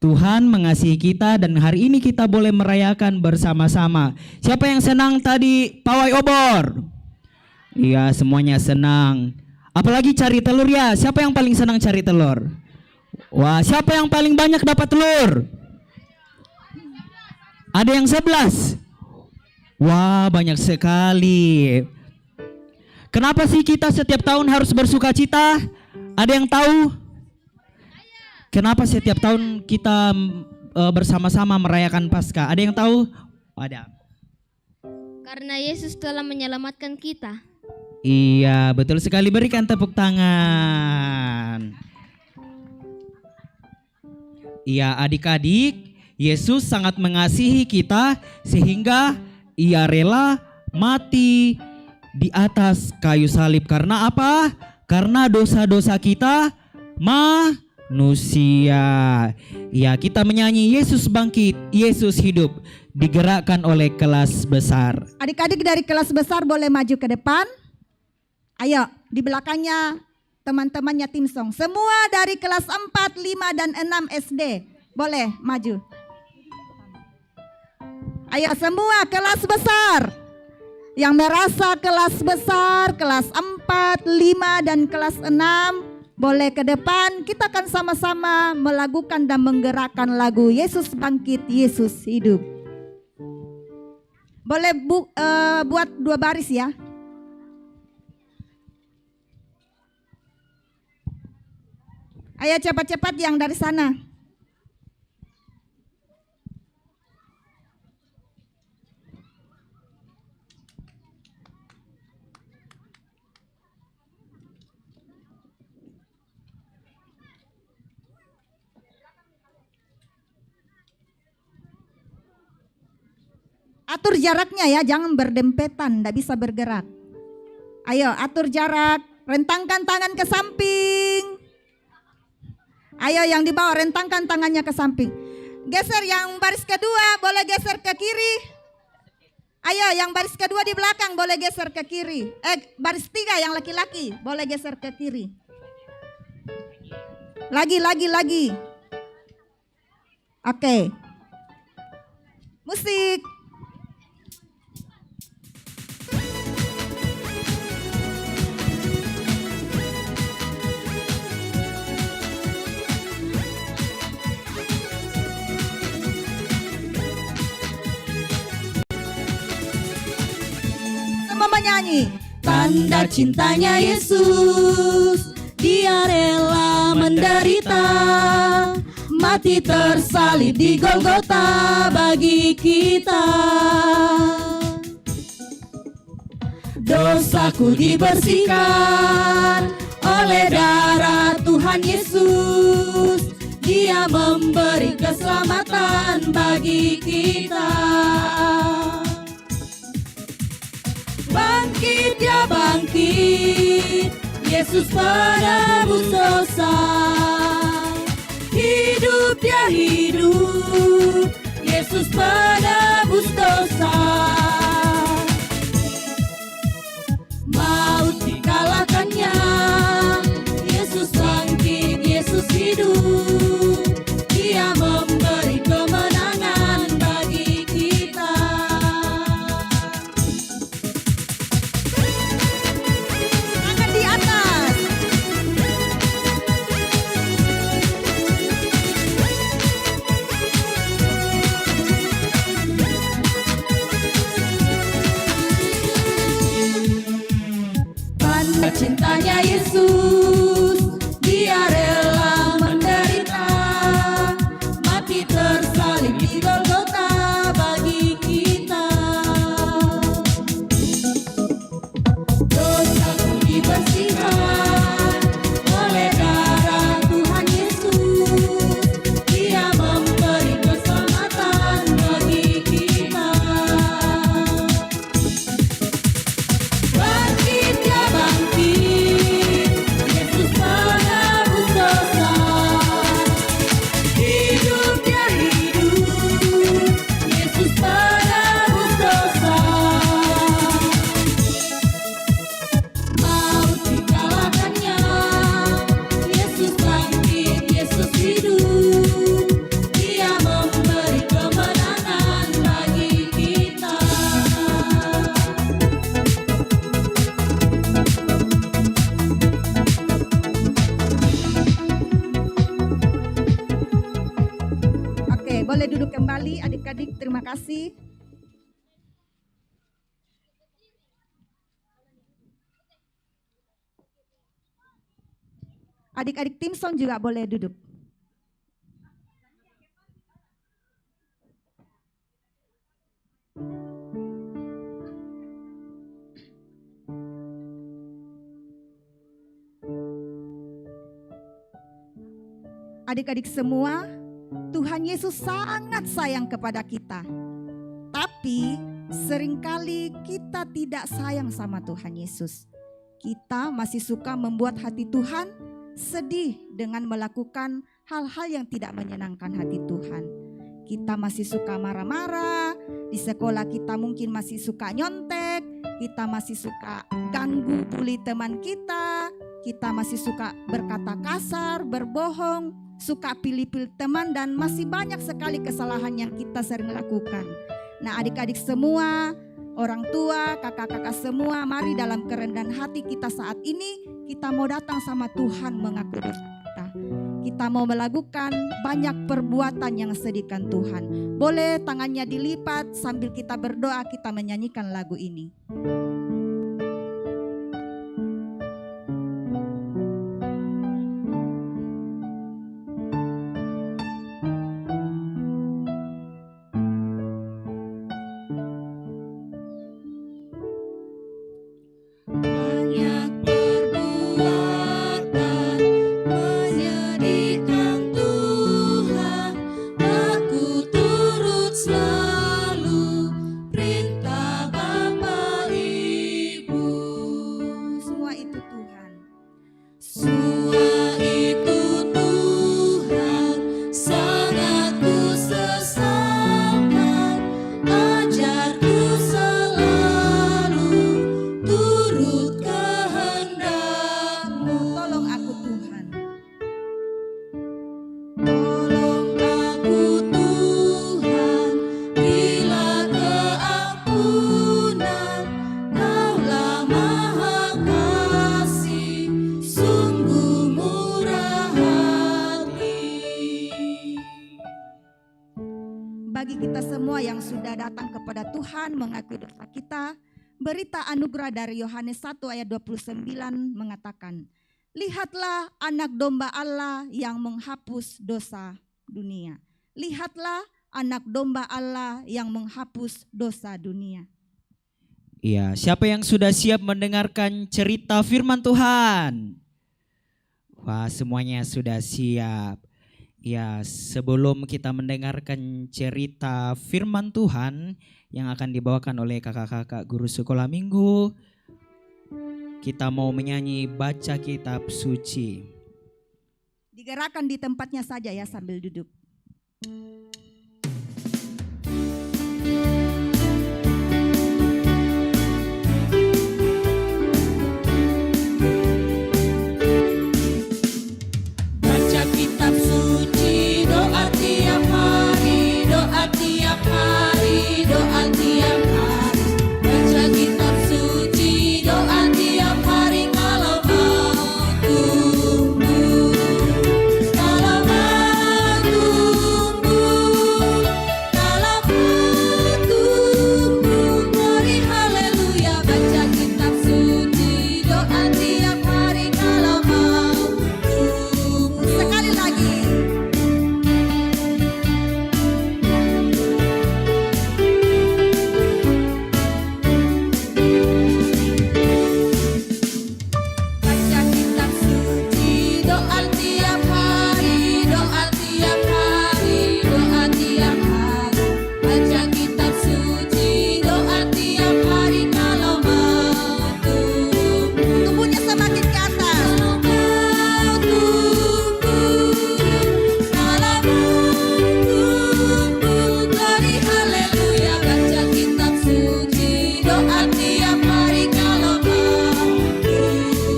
Tuhan mengasihi kita dan hari ini kita boleh merayakan bersama-sama. Siapa yang senang tadi pawai obor? Iya, semuanya senang. Apalagi cari telur ya. Siapa yang paling senang cari telur? Wah, siapa yang paling banyak dapat telur? Ada yang 11. Wah, banyak sekali. Kenapa sih kita setiap tahun harus bersuka cita? Ada yang tahu? Kenapa setiap tahun kita bersama-sama merayakan Paskah? Ada yang tahu? Ada. Karena Yesus telah menyelamatkan kita. Iya, betul sekali. Berikan tepuk tangan. Iya, adik-adik, Yesus sangat mengasihi kita sehingga ia rela mati di atas kayu salib. Karena apa? Karena dosa-dosa kita manusia. Ya, kita menyanyi Yesus bangkit, Yesus hidup, digerakkan oleh kelas besar. Adik-adik dari kelas besar boleh maju ke depan. Ayo, di belakangnya teman-temannya tim song. Semua dari kelas 4, 5, dan 6 SD boleh maju. Ayo semua kelas besar. Yang merasa kelas besar, kelas 4, 5, dan kelas 6 boleh ke depan. Kita akan sama-sama melakukan dan menggerakkan lagu Yesus bangkit, Yesus hidup. Boleh buat 2 baris ya. Ayo cepat-cepat yang dari sana. Atur jaraknya ya, jangan berdempetan, tidak bisa bergerak. Ayo atur jarak, rentangkan tangan ke samping. Ayo yang di bawah rentangkan tangannya ke samping. Geser yang baris kedua, boleh geser ke kiri. Ayo yang baris kedua di belakang boleh geser ke kiri. Baris 3 yang laki-laki boleh geser ke kiri. Lagi. Oke. Musik. sama menyanyi. Tanda cintanya Yesus, Dia rela menderita, mati tersalib di Golgota bagi kita. Dosaku dibersihkan oleh darah Tuhan Yesus, Dia memberi keselamatan bagi kita. Bangkit, Dia bangkit, Yesus penebus dosa. Hidup, Dia hidup, Yesus penebus dosa. Maut dikalahkannya, Yesus bangkit, Yesus hidup, Dia memberi kemenangan bagi kita. Tangan di atas. Tanda cintanya Yesus, Dia rela menderita, mati tersalib di Golgota bagi kita. Dosaku dibersihkan oleh darah Tuhan Yesus, Dia memberi keselamatan bagi kita. Bangkit, Dia bangkit, Yesus penebus dosa. Hidup, Dia hidup, Yesus penebus dosa. Maut dikalahkannya, Yesus bangkit, Yesus hidup, Dia memberi kemenangan bagi kita. Oke, boleh duduk kembali adik-adik, terima kasih. Adik-adik tim sound juga boleh duduk. Adik-adik semua, Tuhan Yesus sangat sayang kepada kita. Tapi seringkali kita tidak sayang sama Tuhan Yesus. Kita masih suka membuat hati Tuhan sedih dengan melakukan hal-hal yang tidak menyenangkan hati Tuhan. Kita masih suka marah-marah, di sekolah kita mungkin masih suka nyontek, kita masih suka ganggu bully teman kita masih suka berkata kasar, berbohong, suka pilih-pilih teman, dan masih banyak sekali kesalahan yang kita sering lakukan. Nah, adik-adik semua, orang tua, kakak-kakak semua, mari dalam kerendahan hati kita saat ini, kita mau datang sama Tuhan mengaku dosa kita. Kita mau melakukan banyak perbuatan yang sedihkan Tuhan. Boleh tangannya dilipat sambil kita berdoa, kita menyanyikan lagu ini. Bagi kita semua yang sudah datang kepada Tuhan mengaku dosa kita, berita anugerah dari Yohanes 1 ayat 29 mengatakan, lihatlah anak domba Allah yang menghapus dosa dunia. Lihatlah anak domba Allah yang menghapus dosa dunia. Iya, siapa yang sudah siap mendengarkan cerita firman Tuhan? Wah, semuanya sudah siap. Ya, sebelum kita mendengarkan cerita firman Tuhan yang akan dibawakan oleh kakak-kakak guru sekolah minggu, kita mau menyanyi baca kitab suci. Digerakkan di tempatnya saja ya sambil duduk. Baca kitab suci, doa tiap hari, doa tiap hari, doa tiap hari. Baca kitab suci, doa tiap hari kalau mau tumbuh. Kalau mau tumbuh, kalau mau tumbuh, glory haleluya. Baca kitab suci, doa tiap hari kalau mau tumbuh. Sekali lagi. Baca kitab suci, doa tiap hari, doa tiap hari, doa tiap hari. Baca kitab suci, doa tiap hari kalau mau tumbuh. Tubuhnya semakin ke atas. Kalau mau tumbuh, kalau mau tumbuh, glory haleluya. Baca kitab suci, doa tiap hari kalau mau tumbuh.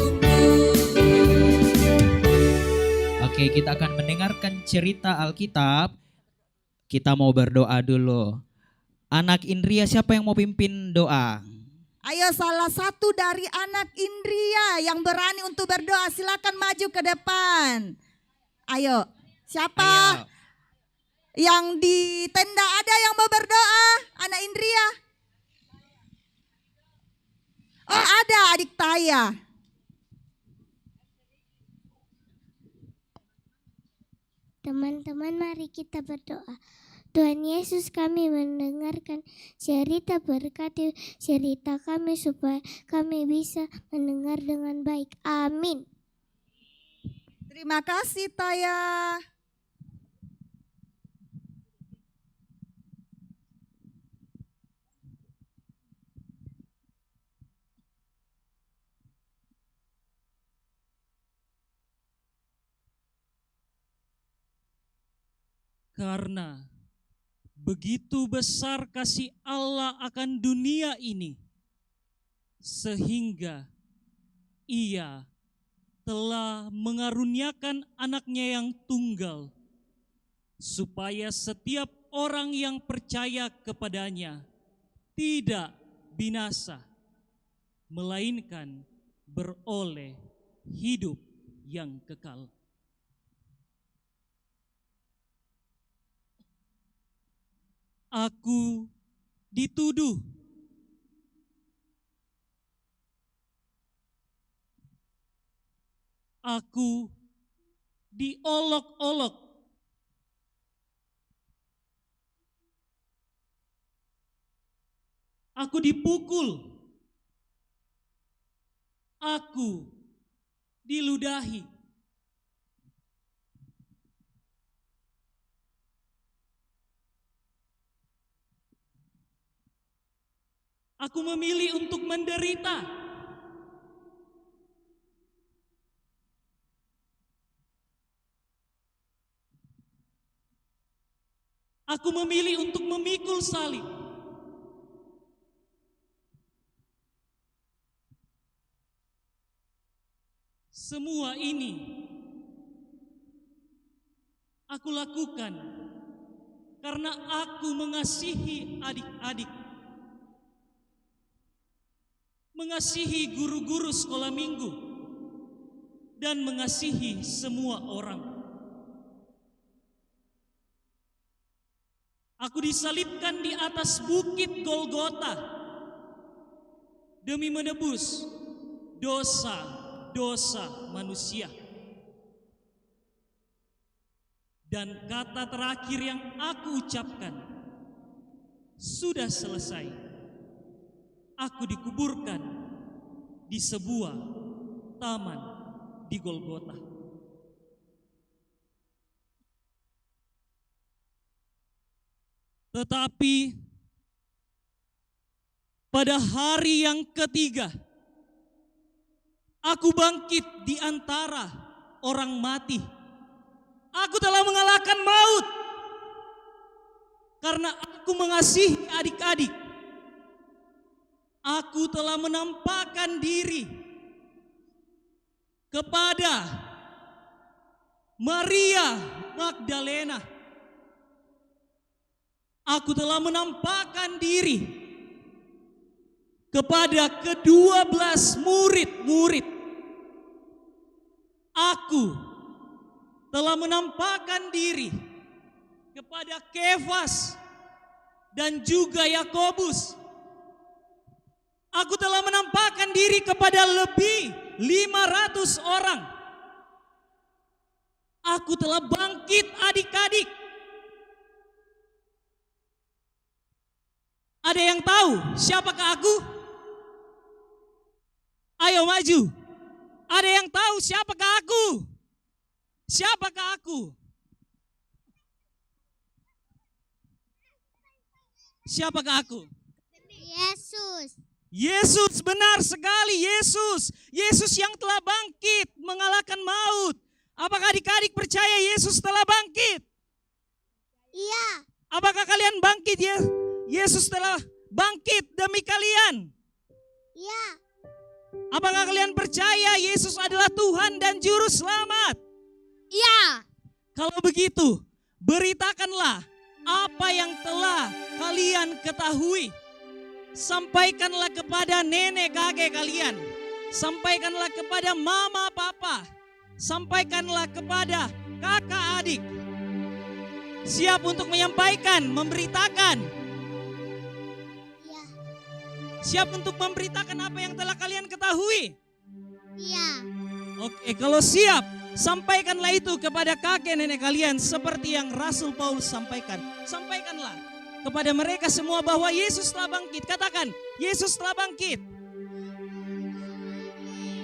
Oke, kita akan mendengarkan cerita Alkitab. Kita mau berdoa dulu. Anak Indria, siapa yang mau pimpin doa? Ayo salah satu dari anak Indria yang berani untuk berdoa silakan maju ke depan. Ayo, siapa? Ayo. Yang di tenda ada yang mau berdoa? Anak Indria? Oh ada adik Taya. Teman-teman, mari kita berdoa. Tuhan Yesus, kami mendengarkan cerita, berkati cerita kami supaya kami bisa mendengar dengan baik. Amin. Terima kasih Taya. Karena begitu besar kasih Allah akan dunia ini, sehingga Ia telah mengaruniakan anaknya yang tunggal, supaya setiap orang yang percaya kepadanya tidak binasa, melainkan beroleh hidup yang kekal. Aku dituduh aku diolok-olok, aku dipukul, aku diludahi. Aku memilih untuk menderita. Aku memilih untuk memikul salib. Semua ini aku lakukan karena aku mengasihi adik-adik, mengasihi guru-guru sekolah minggu, dan mengasihi semua orang. Aku disalibkan di atas bukit Golgota demi menebus dosa-dosa manusia. Dan kata terakhir yang aku ucapkan, sudah selesai. Aku dikuburkan di sebuah taman di Golgota. Tetapi pada hari yang ketiga, aku bangkit di antara orang mati. Aku telah mengalahkan maut karena aku mengasihi adik-adik. Aku telah menampakkan diri kepada Maria Magdalena. Aku telah menampakkan diri kepada ke-12 murid-murid. Aku telah menampakkan diri kepada Kefas dan juga Yakobus. Aku telah menampakkan diri kepada lebih 500 orang. Aku telah bangkit adik-adik. Ada yang tahu siapakah aku? Ayo maju. Ada yang tahu siapakah aku? Siapakah aku? Siapakah aku? Yesus. Yesus, benar sekali, Yesus. Yesus yang telah bangkit mengalahkan maut. Apakah adik-adik percaya Yesus telah bangkit? Iya. Apakah kalian bangkit ya? Yesus telah bangkit demi kalian. Iya. Apakah kalian percaya Yesus adalah Tuhan dan Juru Selamat? Iya. Kalau begitu, beritakanlah apa yang telah kalian ketahui. Sampaikanlah kepada nenek kakek kalian. Sampaikanlah kepada mama papa. Sampaikanlah kepada kakak adik. Siap untuk menyampaikan, memberitakan. Iya. Siap untuk memberitakan apa yang telah kalian ketahui. Iya. Oke, kalau siap, sampaikanlah itu kepada kakek nenek kalian seperti yang Rasul Paulus sampaikan. Sampaikanlah kepada mereka semua bahwa Yesus telah bangkit. Katakan, Yesus telah bangkit.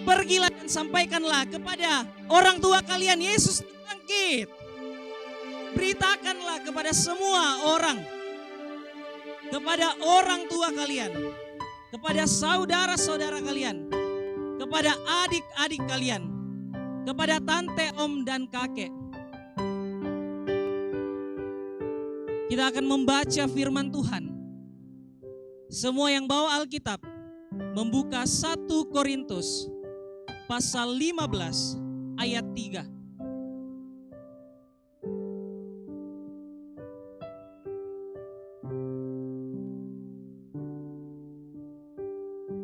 Pergilah dan sampaikanlah kepada orang tua kalian, Yesus telah bangkit. Beritakanlah kepada semua orang, kepada orang tua kalian, kepada saudara-saudara kalian, kepada adik-adik kalian, kepada tante, om, dan kakek. Kita akan membaca firman Tuhan. Semua yang bawa Alkitab, membuka 1 Korintus pasal 15 ayat 3.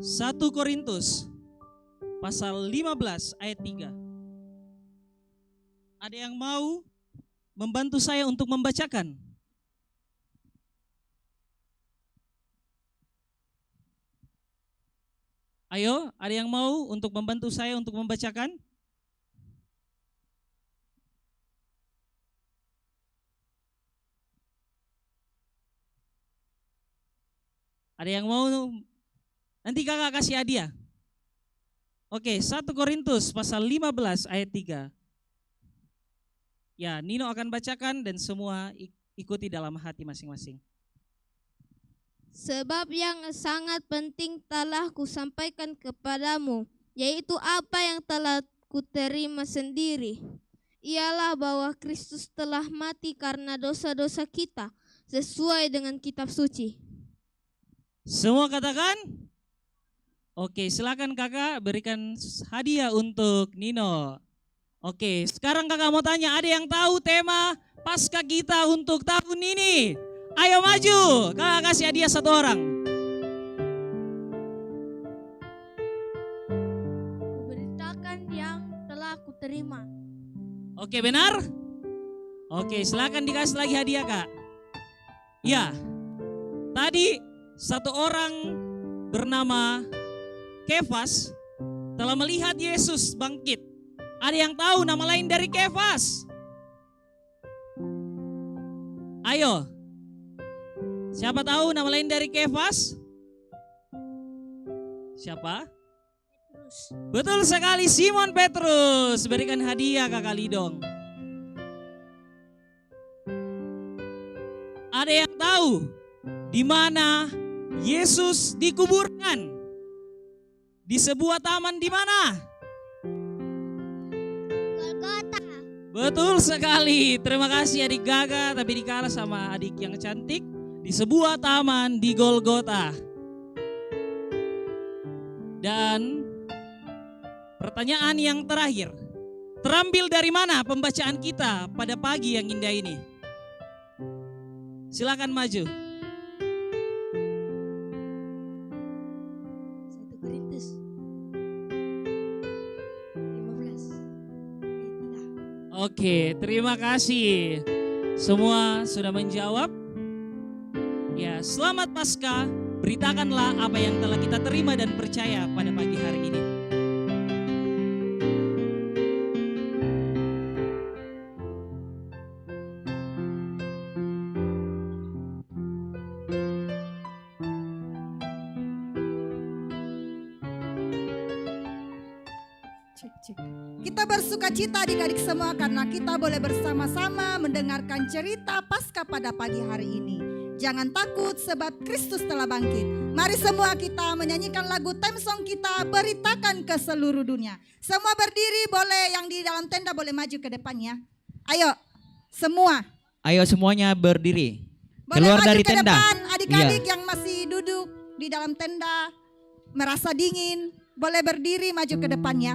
1 Korintus pasal 15 ayat 3. Ada yang mau membantu saya untuk membacakan? Ayo, ada yang mau untuk membantu saya untuk membacakan? Ada yang mau? Nanti kakak kasih hadiah. Oke, 1 Korintus pasal 15 ayat 3. Ya, Nino akan bacakan dan semua ikuti dalam hati masing-masing. Sebab yang sangat penting telah kusampaikan kepadamu, yaitu apa yang telah kuterima sendiri. Ialah bahwa Kristus telah mati karena dosa-dosa kita, sesuai dengan kitab suci. Semua katakan? Oke, silakan kakak berikan hadiah untuk Nino. Oke, sekarang kakak mau tanya, ada yang tahu tema Paskah kita untuk tahun ini? Ayo maju, kakak kasih hadiah 1 orang. Kuberitakan yang telah kuterima. Oke, benar? Oke, silakan dikasih lagi hadiah kak. Ya, tadi 1 orang bernama Kefas telah melihat Yesus bangkit. Ada yang tahu nama lain dari Kefas? Ayo. Siapa tahu nama lain dari Kefas? Siapa? Petrus. Betul sekali, Simon Petrus. Berikan hadiah Kakak Lidong. Ada yang tahu di mana Yesus dikuburkan? Di sebuah taman di mana? Golgota. Betul sekali. Terima kasih adik Gaga, tapi dikalah sama adik yang cantik. Di sebuah taman di Golgota. Dan pertanyaan yang terakhir. Terambil dari mana pembacaan kita pada pagi yang indah ini? Silakan maju. 1 Korintus 15 ayat 3. Oke, terima kasih. Semua sudah menjawab. Ya, selamat Paskah. Beritakanlah apa yang telah kita terima dan percaya pada pagi hari ini. Kita bersukacita adik-adik semua karena kita boleh bersama-sama mendengarkan cerita Paskah pada pagi hari ini. Jangan takut sebab Kristus telah bangkit. Mari semua kita menyanyikan lagu theme song kita, beritakan ke seluruh dunia. Semua berdiri, boleh yang di dalam tenda boleh maju ke depannya. Ayo semua. Ayo semuanya berdiri. Boleh Keluar maju dari ke tenda. depan, adik-adik Iya. yang masih duduk di dalam tenda merasa dingin, boleh berdiri maju ke depannya.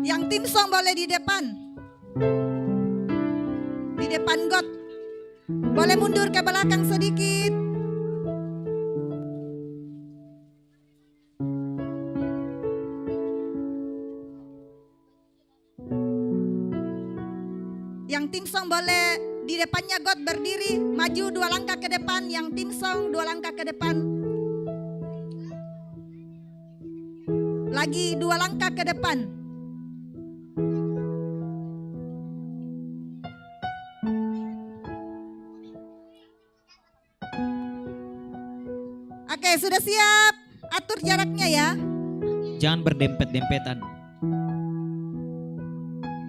Yang tim song boleh di depan. Di depan got. Boleh mundur ke belakang sedikit. Yang tim song boleh di depannya got berdiri, maju 2 langkah ke depan. Yang tim song 2 langkah ke depan. Lagi 2 langkah ke depan. Oke, sudah siap? Atur jaraknya ya. Jangan berdempet-dempetan.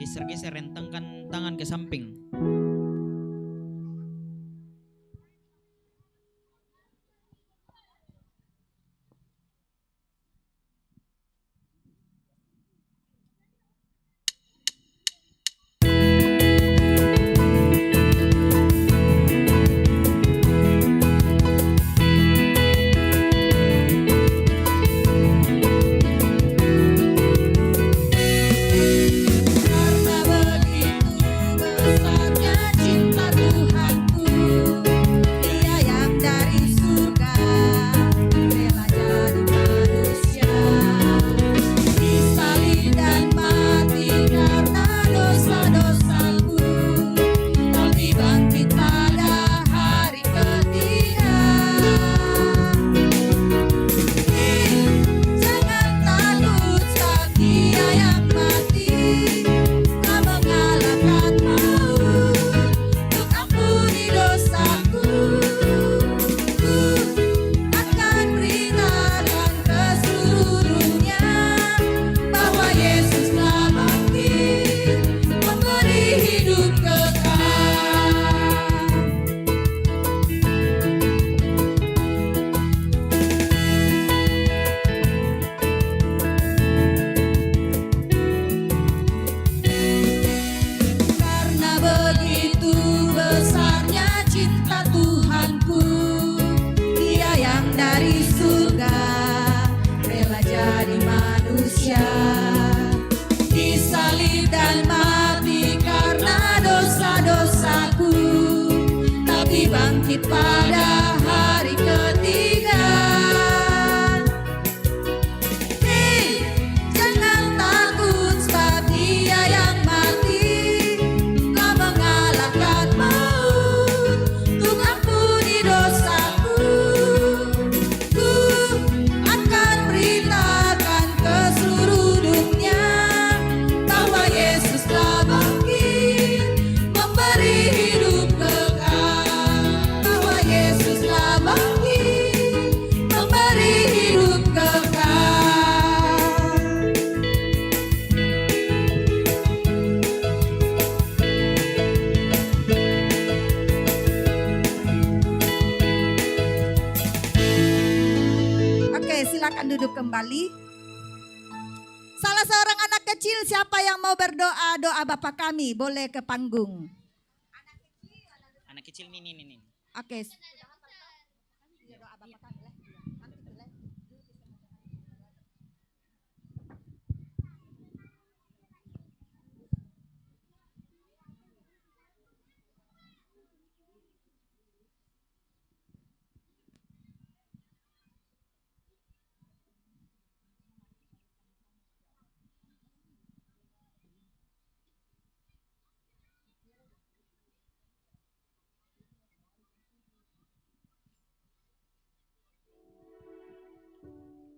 Geser-geser, rentangkan tangan ke samping. Karena begitu besarnya cinta Tuhanku, Dia yang dari surga rela jadi manusia, disalib dan mati karena dosa-dosaku, tapi bangkit pada hari ketiga. Jangan takut sebab Dia yang mati telah mengalahkan maut untuk ampuni dosaku. Ku akan beritakan ke seluruh dunia bahwa Yesus telah bangkit memberi hidup kekal. Karena begitu besarnya cinta Tuhanku, Dia yang dari surga rela jadi manusia, disalib dan mati karena dosa-dosaku, tapi bangkit pada hari ketiga. Hei, jangan takut silakan duduk kembali. Salah seorang anak kecil siapa yang mau berdoa doa Bapa kami boleh ke panggung. Anak kecil nih. Oke.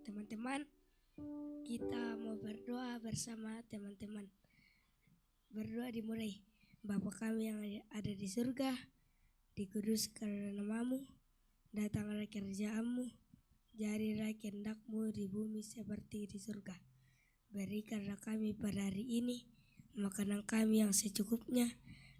Teman-teman, kita mau berdoa bersama teman-teman. Berdoa dimulai. Bapa kami yang ada di surga, dikuduskan namamu, datanglah kerjaanmu, jadilah kehendak-Mu di bumi seperti di surga. Berikanlah kami pada hari ini makanan kami yang secukupnya,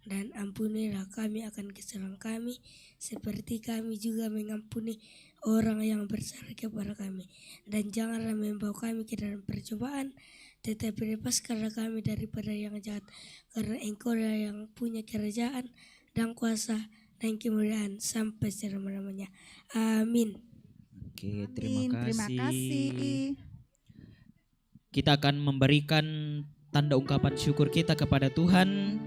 dan ampunilah kami akan kesalahan kami, seperti kami juga mengampuni orang yang bersalah kepada kami. Dan janganlah membawa kami ke dalam percobaan, tetapi lepaskanlah kami daripada yang jahat. Karena Engkau-Lah yang punya kerajaan dan kuasa dan kemuliaan sampai selama-lamanya. Amin. Oke, terima Terima kasih. Kita akan memberikan tanda ungkapan syukur kita kepada Tuhan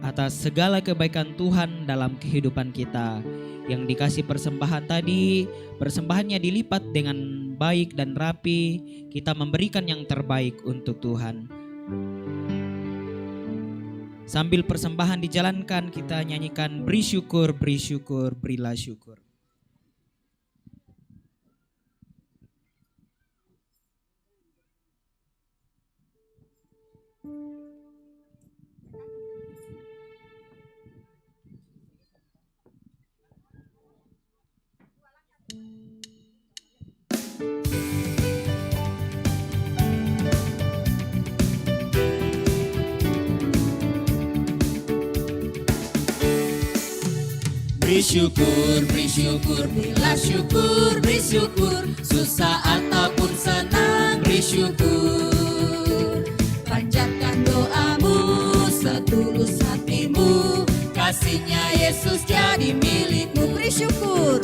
atas segala kebaikan Tuhan dalam kehidupan kita. Yang dikasih persembahan tadi, persembahannya dilipat dengan baik dan rapi. Kita memberikan yang terbaik untuk Tuhan. Sambil persembahan dijalankan, kita nyanyikan beri syukur, berilah syukur. Beri syukur, berilah syukur, beri syukur, susah ataupun senang, beri syukur. Panjatkan doamu, setulus hatimu, kasihnya Yesus jadi milikmu. Beri syukur.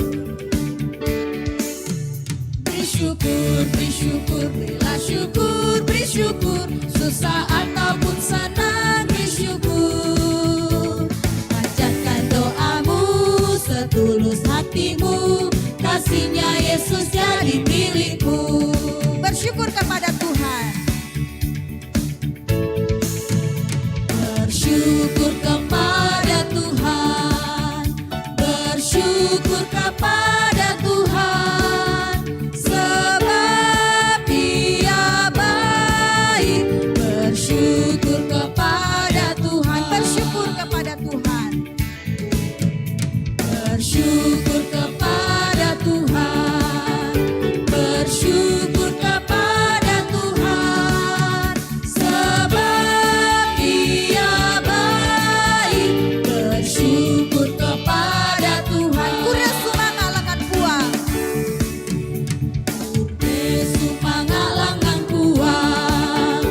Beri syukur, berilah syukur, beri syukur, susah ataupun senang, beri syukur. Panjatkan doamu, setulus hatimu, kasihnya Yesus jadi milikmu. Bersyukur kepada Tuhan. Bersyukur kepada Tuhan, bersyukur kepada Tuhan, sebab Dia baik. Bersyukur kepada Tuhan, bersyukur kepada Tuhan. Bersyukur kepada Tuhan, bersyukur kepada Tuhan, sebab Dia baik. Bersyukur kepada Tuhan. Kuria sumanga langan kuang. Kure sumanga langan kuang,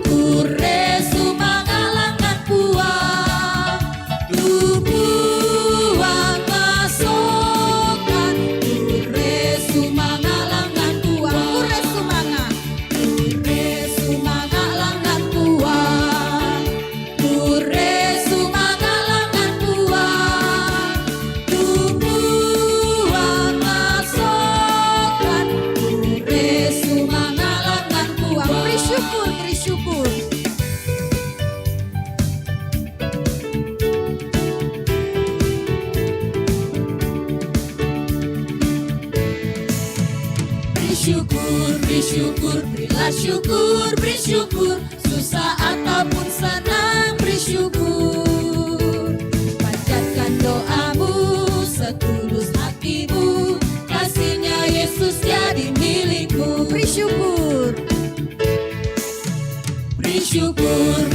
kure sumanga langan kuang, tubuang masokan, kure sumanga langan kuang, Kuria sumanga. kure sumanga langan kuang, kure sumanga langan kuang, tubuang masokan, kure sumanga langan kuang. Beri syukur, beri syukur. Beri syukur, berilah syukur, beri syukur, susah ataupun senang, beri syukur. Panjatkan doamu, setulus hatimu, kasihnya Yesus jadi milikmu. Beri syukur. Beri syukur,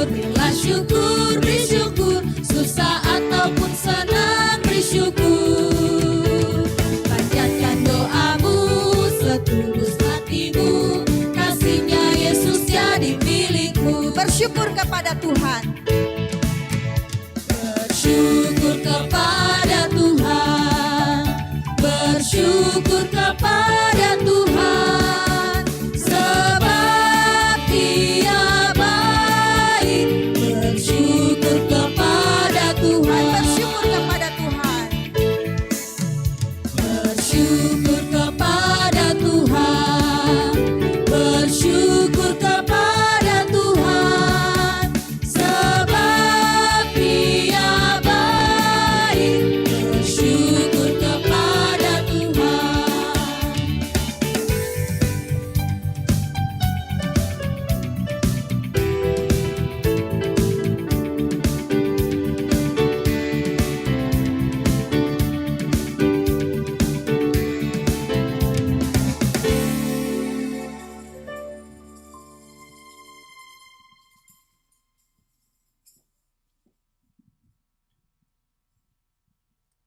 berilah syukur, beri syukur, susah ataupun senang, beri syukur. Panjatkan doamu, setulus bersyukur kepada Tuhan. Bersyukur kepada Tuhan, bersyukur kepada Tuhan, sebab Dia baik. Bersyukur kepada Tuhan, Bersyukur kepada Tuhan. bersyukur kepada Tuhan, bersyukur kepada Tuhan, sebab Dia baik. Bersyukur kepada Tuhan.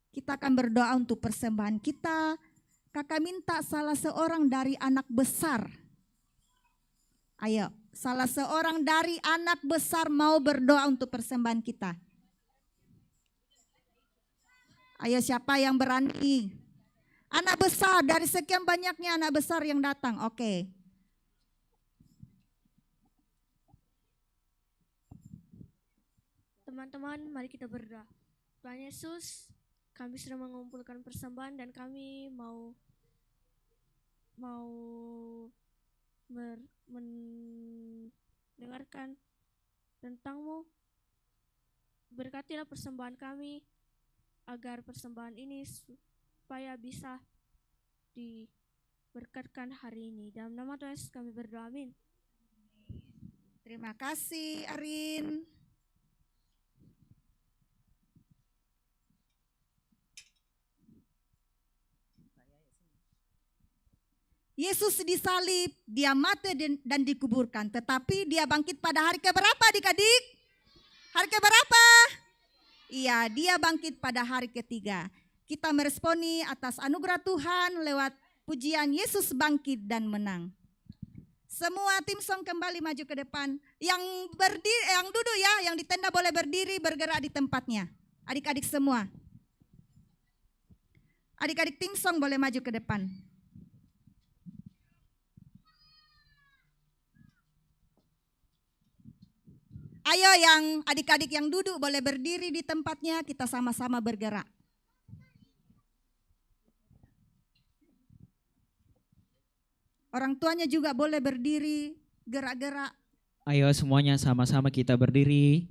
Kita akan berdoa untuk persembahan kita. Kakak minta salah seorang dari anak besar. Ayo, salah seorang dari anak besar mau berdoa untuk persembahan kita. Ayo, siapa yang berani? Anak besar, dari sekian banyaknya anak besar yang datang. Oke. Teman-teman, mari kita berdoa. Tuhan Yesus, kami sudah mengumpulkan persembahan dan kami mau mendengarkan tentang-Mu. Berkatilah persembahan kami agar persembahan ini supaya bisa diberkatkan hari ini. Dalam nama Tuhan Yesus kami berdoa, amin. Terima kasih Arin. Yesus disalib, dia mati dan dikuburkan. Tetapi dia bangkit pada hari keberapa adik-adik? Hari keberapa? Iya, dia bangkit pada hari ketiga. Kita meresponi atas anugerah Tuhan lewat pujian Yesus bangkit dan menang. Semua tim song kembali maju ke depan. Yang berdiri, yang duduk ya, yang di tenda boleh berdiri, bergerak di tempatnya. Adik-adik semua. Adik-adik tim song boleh maju ke depan. Ayo yang adik-adik yang duduk boleh berdiri di tempatnya, kita sama-sama bergerak. Orang tuanya juga boleh berdiri, gerak-gerak. Ayo semuanya sama-sama kita berdiri.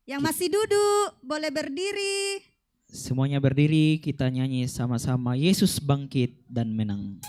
Yang masih duduk boleh berdiri. Semuanya berdiri, kita nyanyi sama-sama Yesus bangkit dan menang.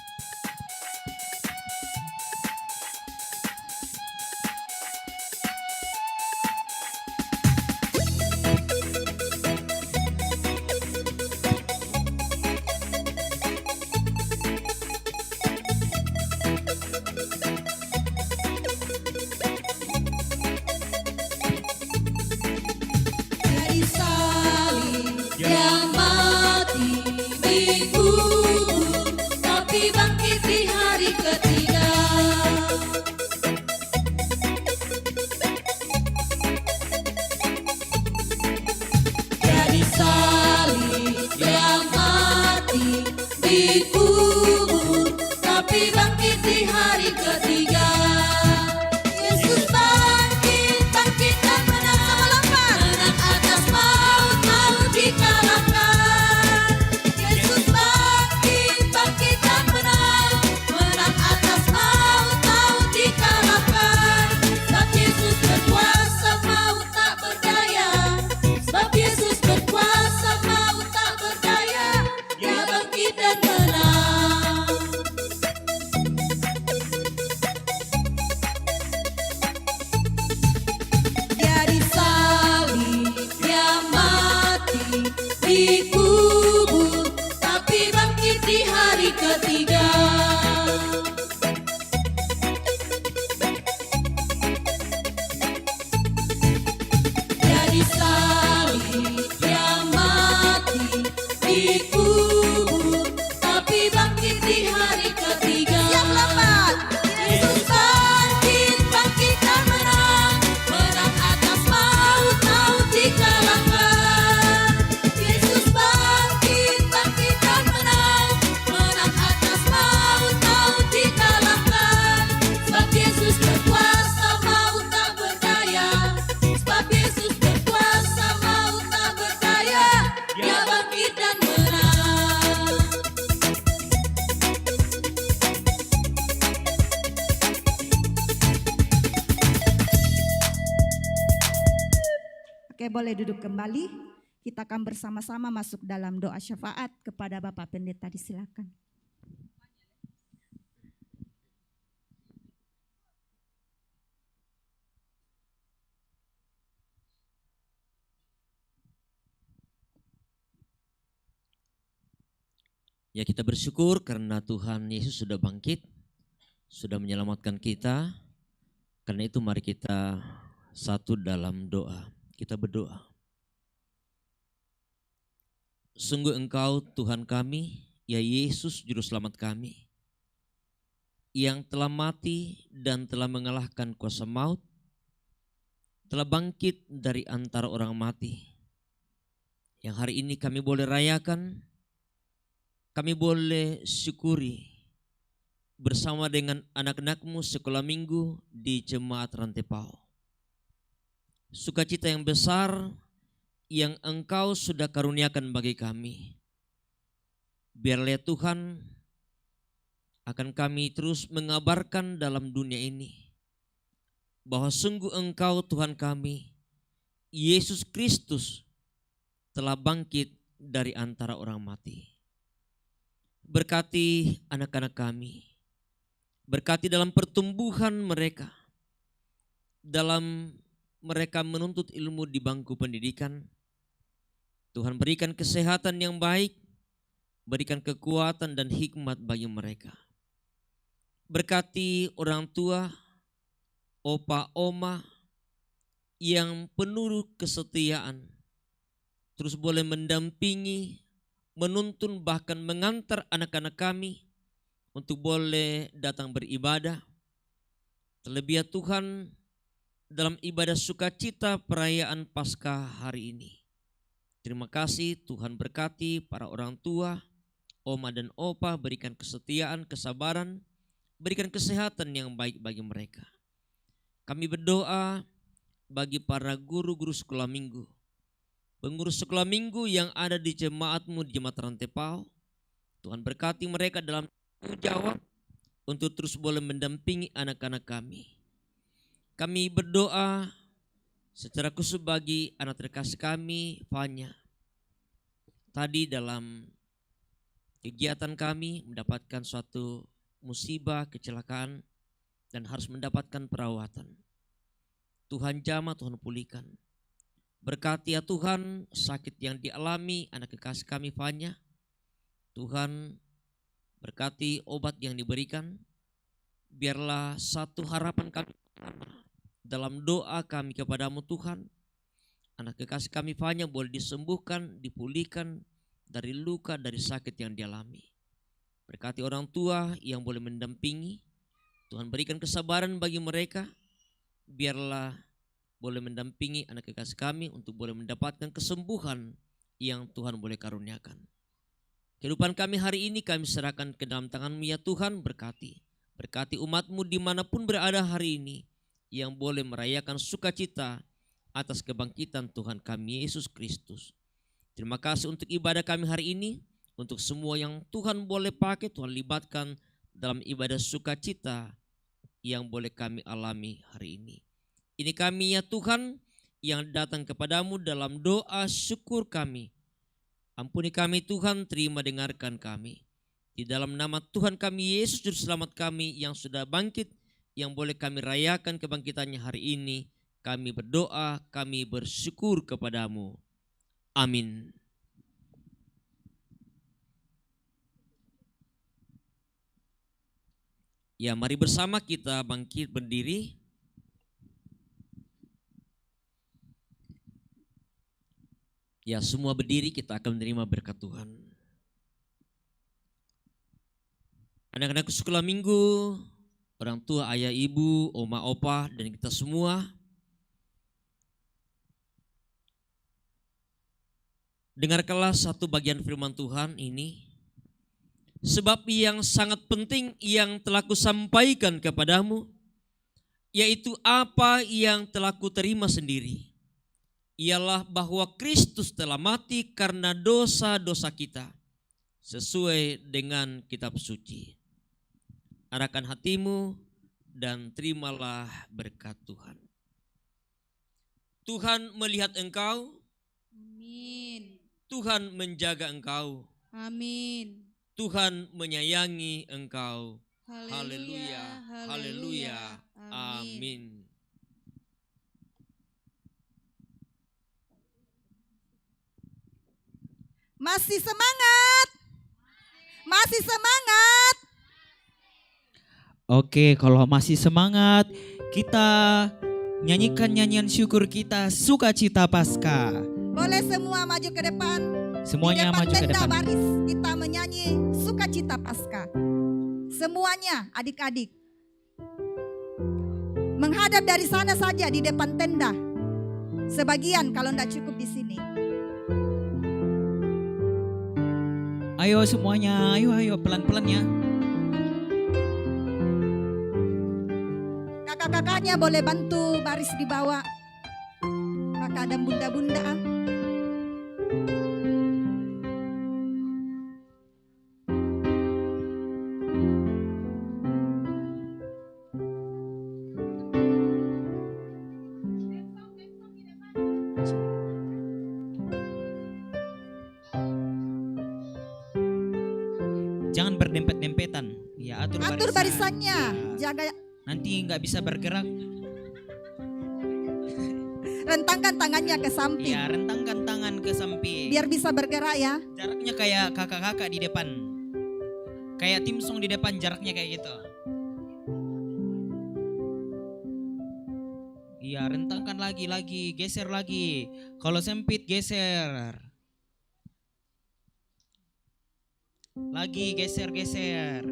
Dari salib yang mati dikubur, tapi bangkit Oke, boleh duduk kembali. Kita akan bersama-sama masuk dalam doa syafaat kepada Bapak Pendeta, disilakan. Ya, kita bersyukur karena Tuhan Yesus sudah bangkit, sudah menyelamatkan kita. Karena itu mari kita satu dalam doa. Kita berdoa. Sungguh Engkau Tuhan kami, ya Yesus Juru Selamat kami, yang telah mati dan telah mengalahkan kuasa maut, telah bangkit dari antara orang mati. Yang hari ini kami boleh rayakan, kami boleh syukuri bersama dengan anak-anak-Mu sekolah minggu di Jemaat Rantepao. Sukacita yang besar yang Engkau sudah karuniakan bagi kami. Biarlah Tuhan akan kami terus mengabarkan dalam dunia ini bahwa sungguh Engkau Tuhan kami, Yesus Kristus telah bangkit dari antara orang mati. Berkati anak-anak kami, berkati dalam pertumbuhan mereka, dalam mereka menuntut ilmu di bangku pendidikan. Tuhan berikan kesehatan yang baik, berikan kekuatan dan hikmat bagi mereka. Berkati orang tua, opa, oma yang penuh kesetiaan, terus boleh mendampingi, menuntun bahkan mengantar anak-anak kami untuk boleh datang beribadah. Terlebih ya Tuhan, dalam ibadah sukacita perayaan Paskah hari ini. Terima kasih Tuhan, berkati para orang tua, oma dan opa, berikan kesetiaan, kesabaran, berikan kesehatan yang baik bagi mereka. Kami berdoa bagi para guru-guru sekolah minggu, pengurus sekolah minggu yang ada di jemaat-Mu di Jemaat Rantepao. Tuhan berkati mereka dalam tanggung jawab untuk terus boleh mendampingi anak-anak kami. Kami berdoa secara khusus bagi anak terkasih kami, Fanya. Tadi dalam kegiatan kami mendapatkan suatu musibah, kecelakaan, dan harus mendapatkan perawatan. Tuhan jamah, Tuhan pulihkan. Berkati ya Tuhan sakit yang dialami anak kekasih kami Fanya. Tuhan berkati obat yang diberikan. Biarlah satu harapan kami dalam doa kami kepadamu Tuhan, anak kekasih kami Fanya boleh disembuhkan, dipulihkan dari luka, dari sakit yang dialami. Berkati orang tua yang boleh mendampingi, Tuhan berikan kesabaran bagi mereka, biarlah boleh mendampingi anak kekasih kami untuk boleh mendapatkan kesembuhan yang Tuhan boleh karuniakan. Kehidupan kami hari ini kami serahkan ke dalam tangan-Mu ya Tuhan, berkati umat-Mu dimanapun berada hari ini, yang boleh merayakan sukacita atas kebangkitan Tuhan kami Yesus Kristus. Terima kasih untuk ibadah kami hari ini, untuk semua yang Tuhan boleh pakai, Tuhan libatkan dalam ibadah sukacita yang boleh kami alami hari ini. Ini kami ya Tuhan yang datang kepadamu dalam doa syukur kami. Ampuni kami Tuhan, terima dengarkan kami. Di dalam nama Tuhan kami Yesus Juru Selamat kami yang sudah bangkit, yang boleh kami rayakan kebangkitannya hari ini, kami berdoa, kami bersyukur kepadamu. Amin. Ya, mari bersama kita bangkit berdiri. Ya, semua berdiri, kita akan menerima berkat Tuhan. Anak-anak sekolah minggu, orang tua, ayah, ibu, oma, opa, dan kita semua, dengarkanlah satu bagian firman Tuhan ini. Sebab yang sangat penting yang telah kusampaikan kepadamu, yaitu apa yang telah kuterima sendiri, ialah bahwa Kristus telah mati karena dosa-dosa kita, sesuai dengan kitab suci. Arahkan hatimu dan terimalah berkat Tuhan. Tuhan melihat engkau. Amin. Tuhan menjaga engkau. Amin. Tuhan menyayangi engkau. Haleluya. Haleluya. Amin. Masih semangat? Masih semangat? Oke, kalau masih semangat, kita nyanyikan nyanyian syukur kita, Sukacita Paskah. Boleh semua maju ke depan. Semuanya Di depan maju ke tenda depan. baris kita menyanyi Sukacita Paskah. Semuanya adik-adik. Menghadap dari sana saja di depan tenda. Sebagian kalau tidak cukup di sini. Ayo semuanya, ayo pelan-pelan ya. Kakak-kakaknya boleh bantu baris di bawah. Kakak dan bunda-bunda. Jangan berdempet-dempetan. Ya, Atur barisannya. Jaga. Nanti nggak bisa bergerak. Rentangkan tangannya ke samping. Ya, rentangkan tangan ke samping. Biar bisa bergerak ya. Jaraknya kayak kakak-kakak di depan. Kayak tim song di depan, jaraknya kayak gitu. Iya, rentangkan lagi, geser lagi. Kalau sempit geser. Lagi geser.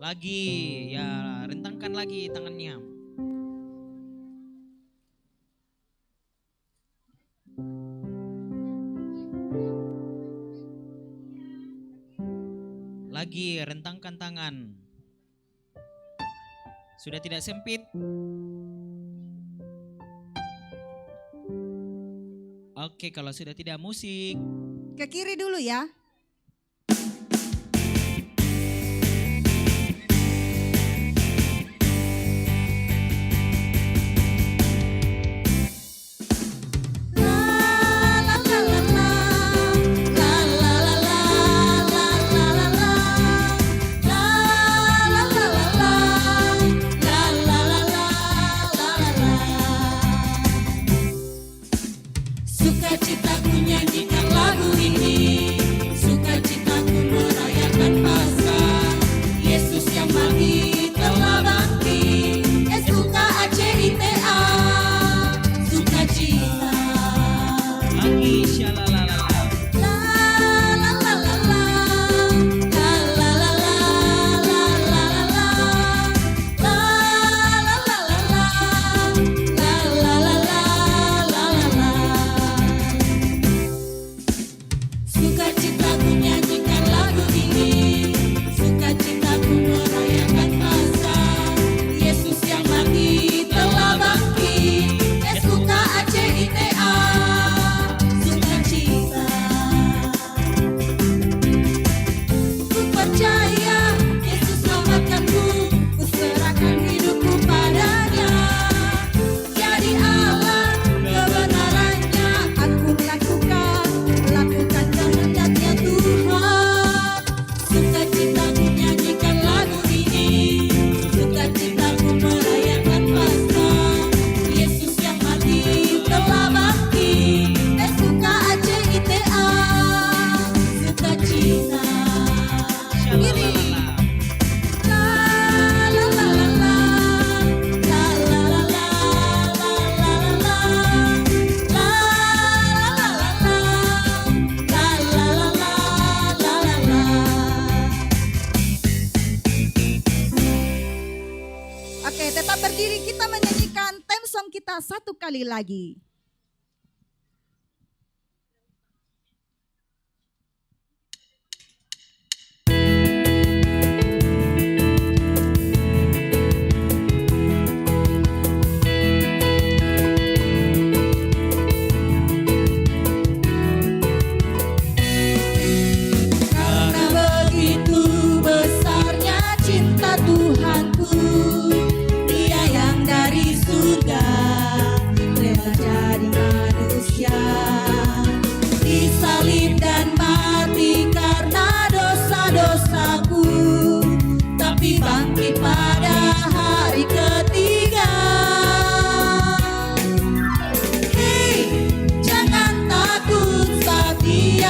Lagi, ya rentangkan lagi tangannya. Lagi, rentangkan tangan. Sudah tidak sempit? Oke, kalau sudah tidak musik. Ke kiri dulu ya. Sukacitaku nyanyikan lagu ini, sukacitaku merayakan Paskah. Yesus yang mati telah bangkit, SUKACITA, sukacita. Lagi, syalalala. Sukacitaku nyanyikan lagu ini, sukacitaku merayakan Paskah. Yesus yang mati telah bangkit, SUKACITA, sukacita. Ku percaya Yesus selamatkanku, ku serahkan hidupku padanya. Jadi Allah kebenarannya, aku lakukan kehendaknya Tuhan. Sukacitaku nyanyikan lagu ini, sukacitaku merayakan Paskah. Yesus yang mati telah bangkit, SUKACITA, sukacita. Kiri. Oke, tetap berdiri, kita menyanyikan theme song kita satu kali lagi.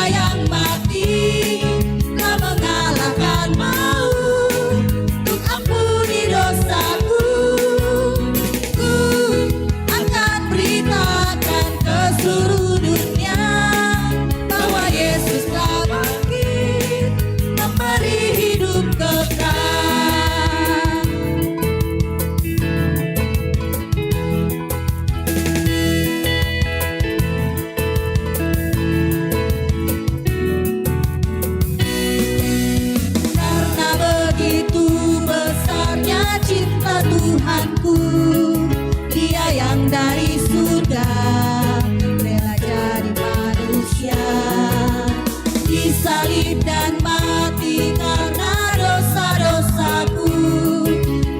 yang mati telah mengalahkan maut untuk ampuni dosaku. Ku akan beritakan ke seluruh dunia bahwa Yesus telah bangkit memberi hidup kekal. Karena begitu besarnya cinta Tuhanku, Dia yang dari surga rela jadi manusia, disalib dan mati karena dosa-dosaku,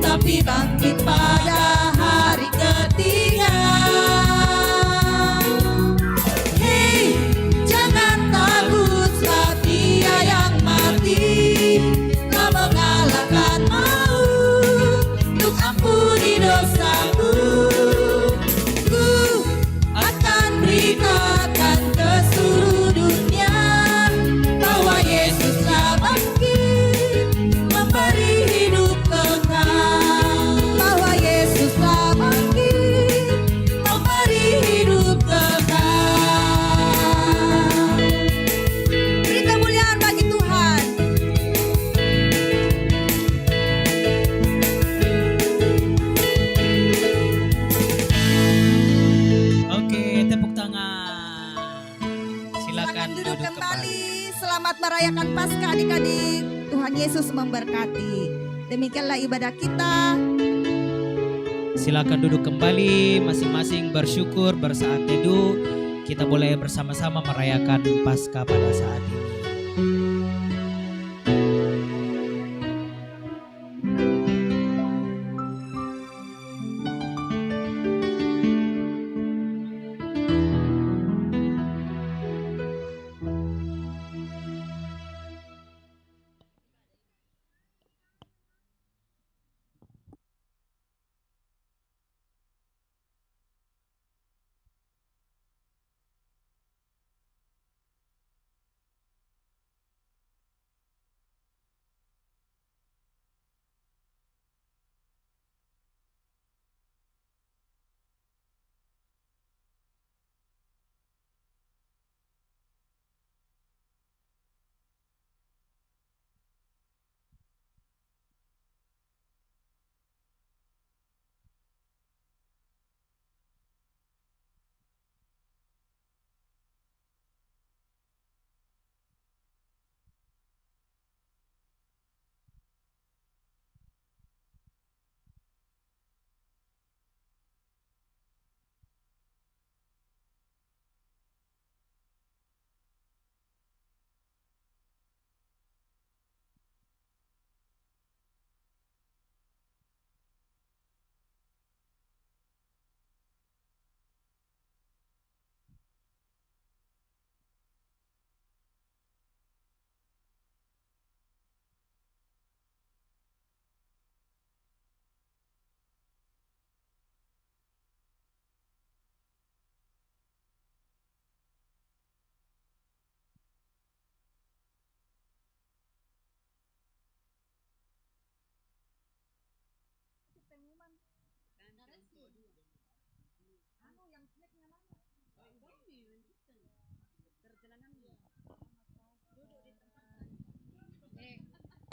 tapi bangkit pada hari ketiga. Hei, jangan takut sebab Dia yang mati telah mengalahkan maut untuk ampuni dosaku. Ku akan beritakan ke seluruh dunia bahwa Yesus telah bangkit memberi hidup kekal. Bahwa Yesus telah bangkit memberi hidup kekal. Beri kemuliaan bagi Tuhan. Oke, tepuk tangan. Silakan Duduk kembali. Selamat merayakan Paskah adik-adik. Tuhan Yesus memberkati. Demikianlah ibadah kita. Silakan duduk kembali, masing-masing bersyukur bersaat teduh. Kita boleh bersama-sama merayakan Paskah pada saat ini.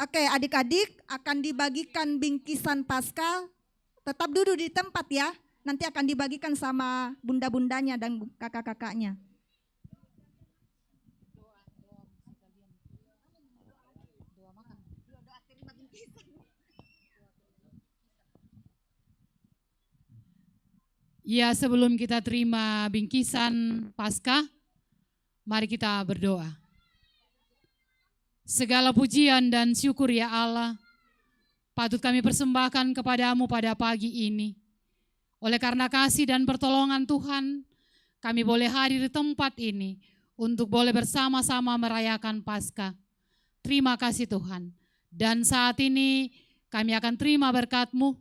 Oke, adik-adik akan dibagikan bingkisan Paskah. Tetap duduk di tempat ya. Nanti akan dibagikan sama bunda-bundanya dan kakak-kakaknya. Ya, sebelum kita terima bingkisan Paskah, mari kita berdoa. Segala pujian dan syukur ya Allah, patut kami persembahkan kepadamu pada pagi ini. Oleh karena kasih dan pertolongan Tuhan, kami boleh hadir di tempat ini untuk boleh bersama-sama merayakan Paskah. Terima kasih Tuhan. Dan saat ini kami akan terima berkat-Mu,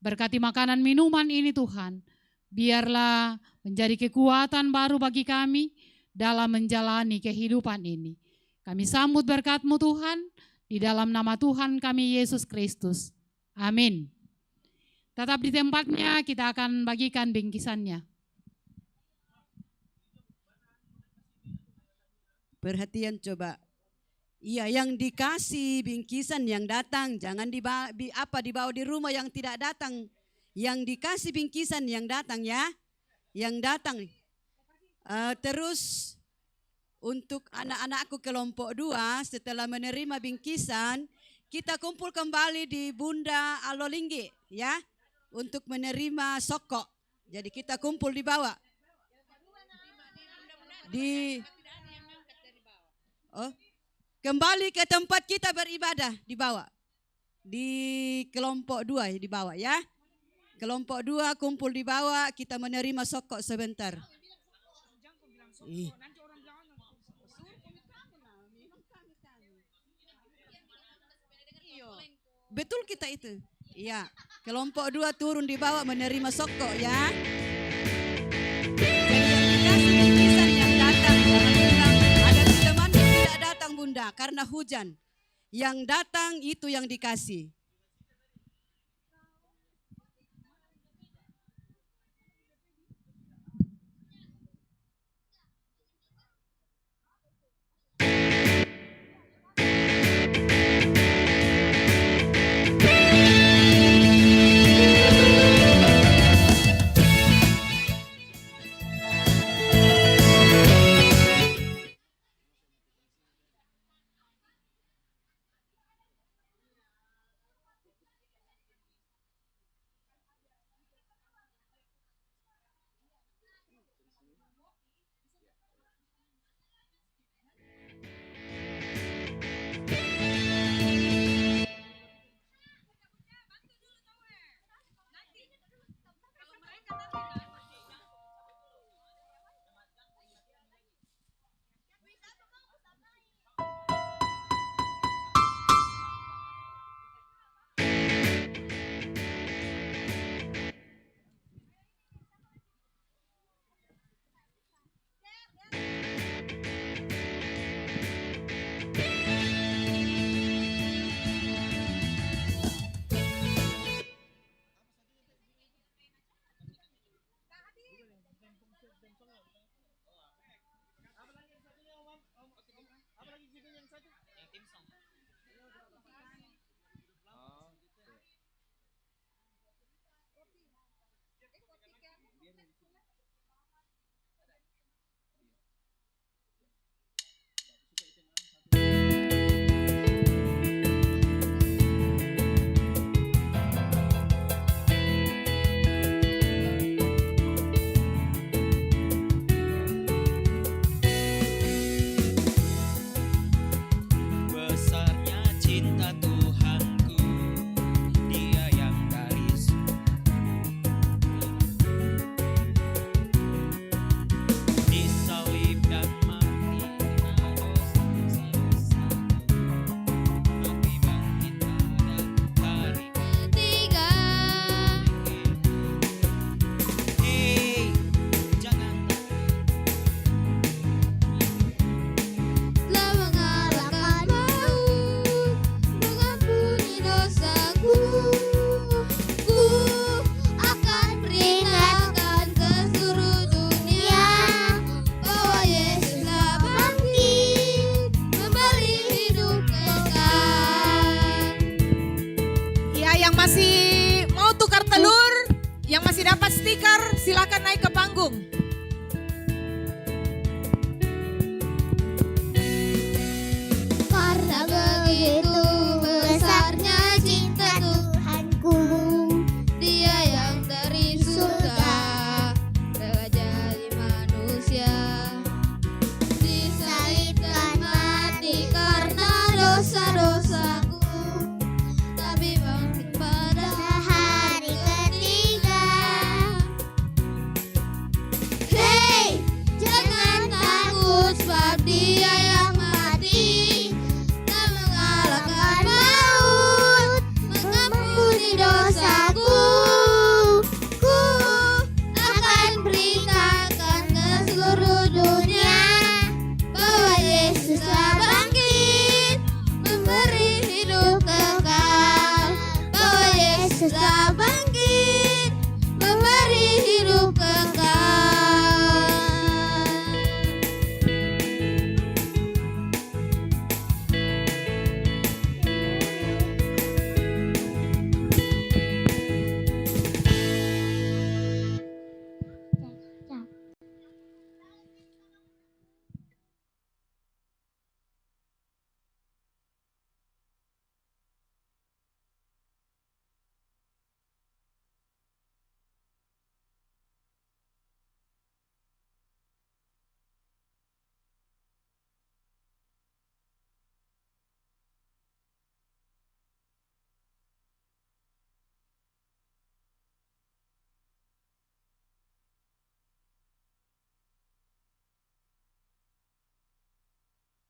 berkati makanan minuman ini Tuhan. Biarlah menjadi kekuatan baru bagi kami dalam menjalani kehidupan ini. Kami sambut berkat-Mu Tuhan, di dalam nama Tuhan kami Yesus Kristus. Amin. Tetap di tempatnya, kita akan bagikan bingkisannya. Perhatian coba. Iya, yang dikasih bingkisan yang datang, jangan dibawa di rumah yang tidak datang. Yang dikasih bingkisan yang datang ya, yang datang. Terus untuk anak-anakku kelompok 2 setelah menerima bingkisan, kita kumpul kembali di Bunda Alolinggi ya, untuk menerima sokok. Jadi kita kumpul di bawah. Kembali ke tempat kita beribadah di bawah. Di kelompok 2 di bawah ya. Kelompok 2 kumpul di bawah, kita menerima sokok sebentar. Betul kita itu. Iya, kelompok 2 turun di bawah menerima sokok ya. Yang datang, ada teman yang tidak datang Bunda karena hujan. Yang datang itu yang dikasih. Masih mau tukar telur, yang masih dapat stiker silakan naik ke panggung.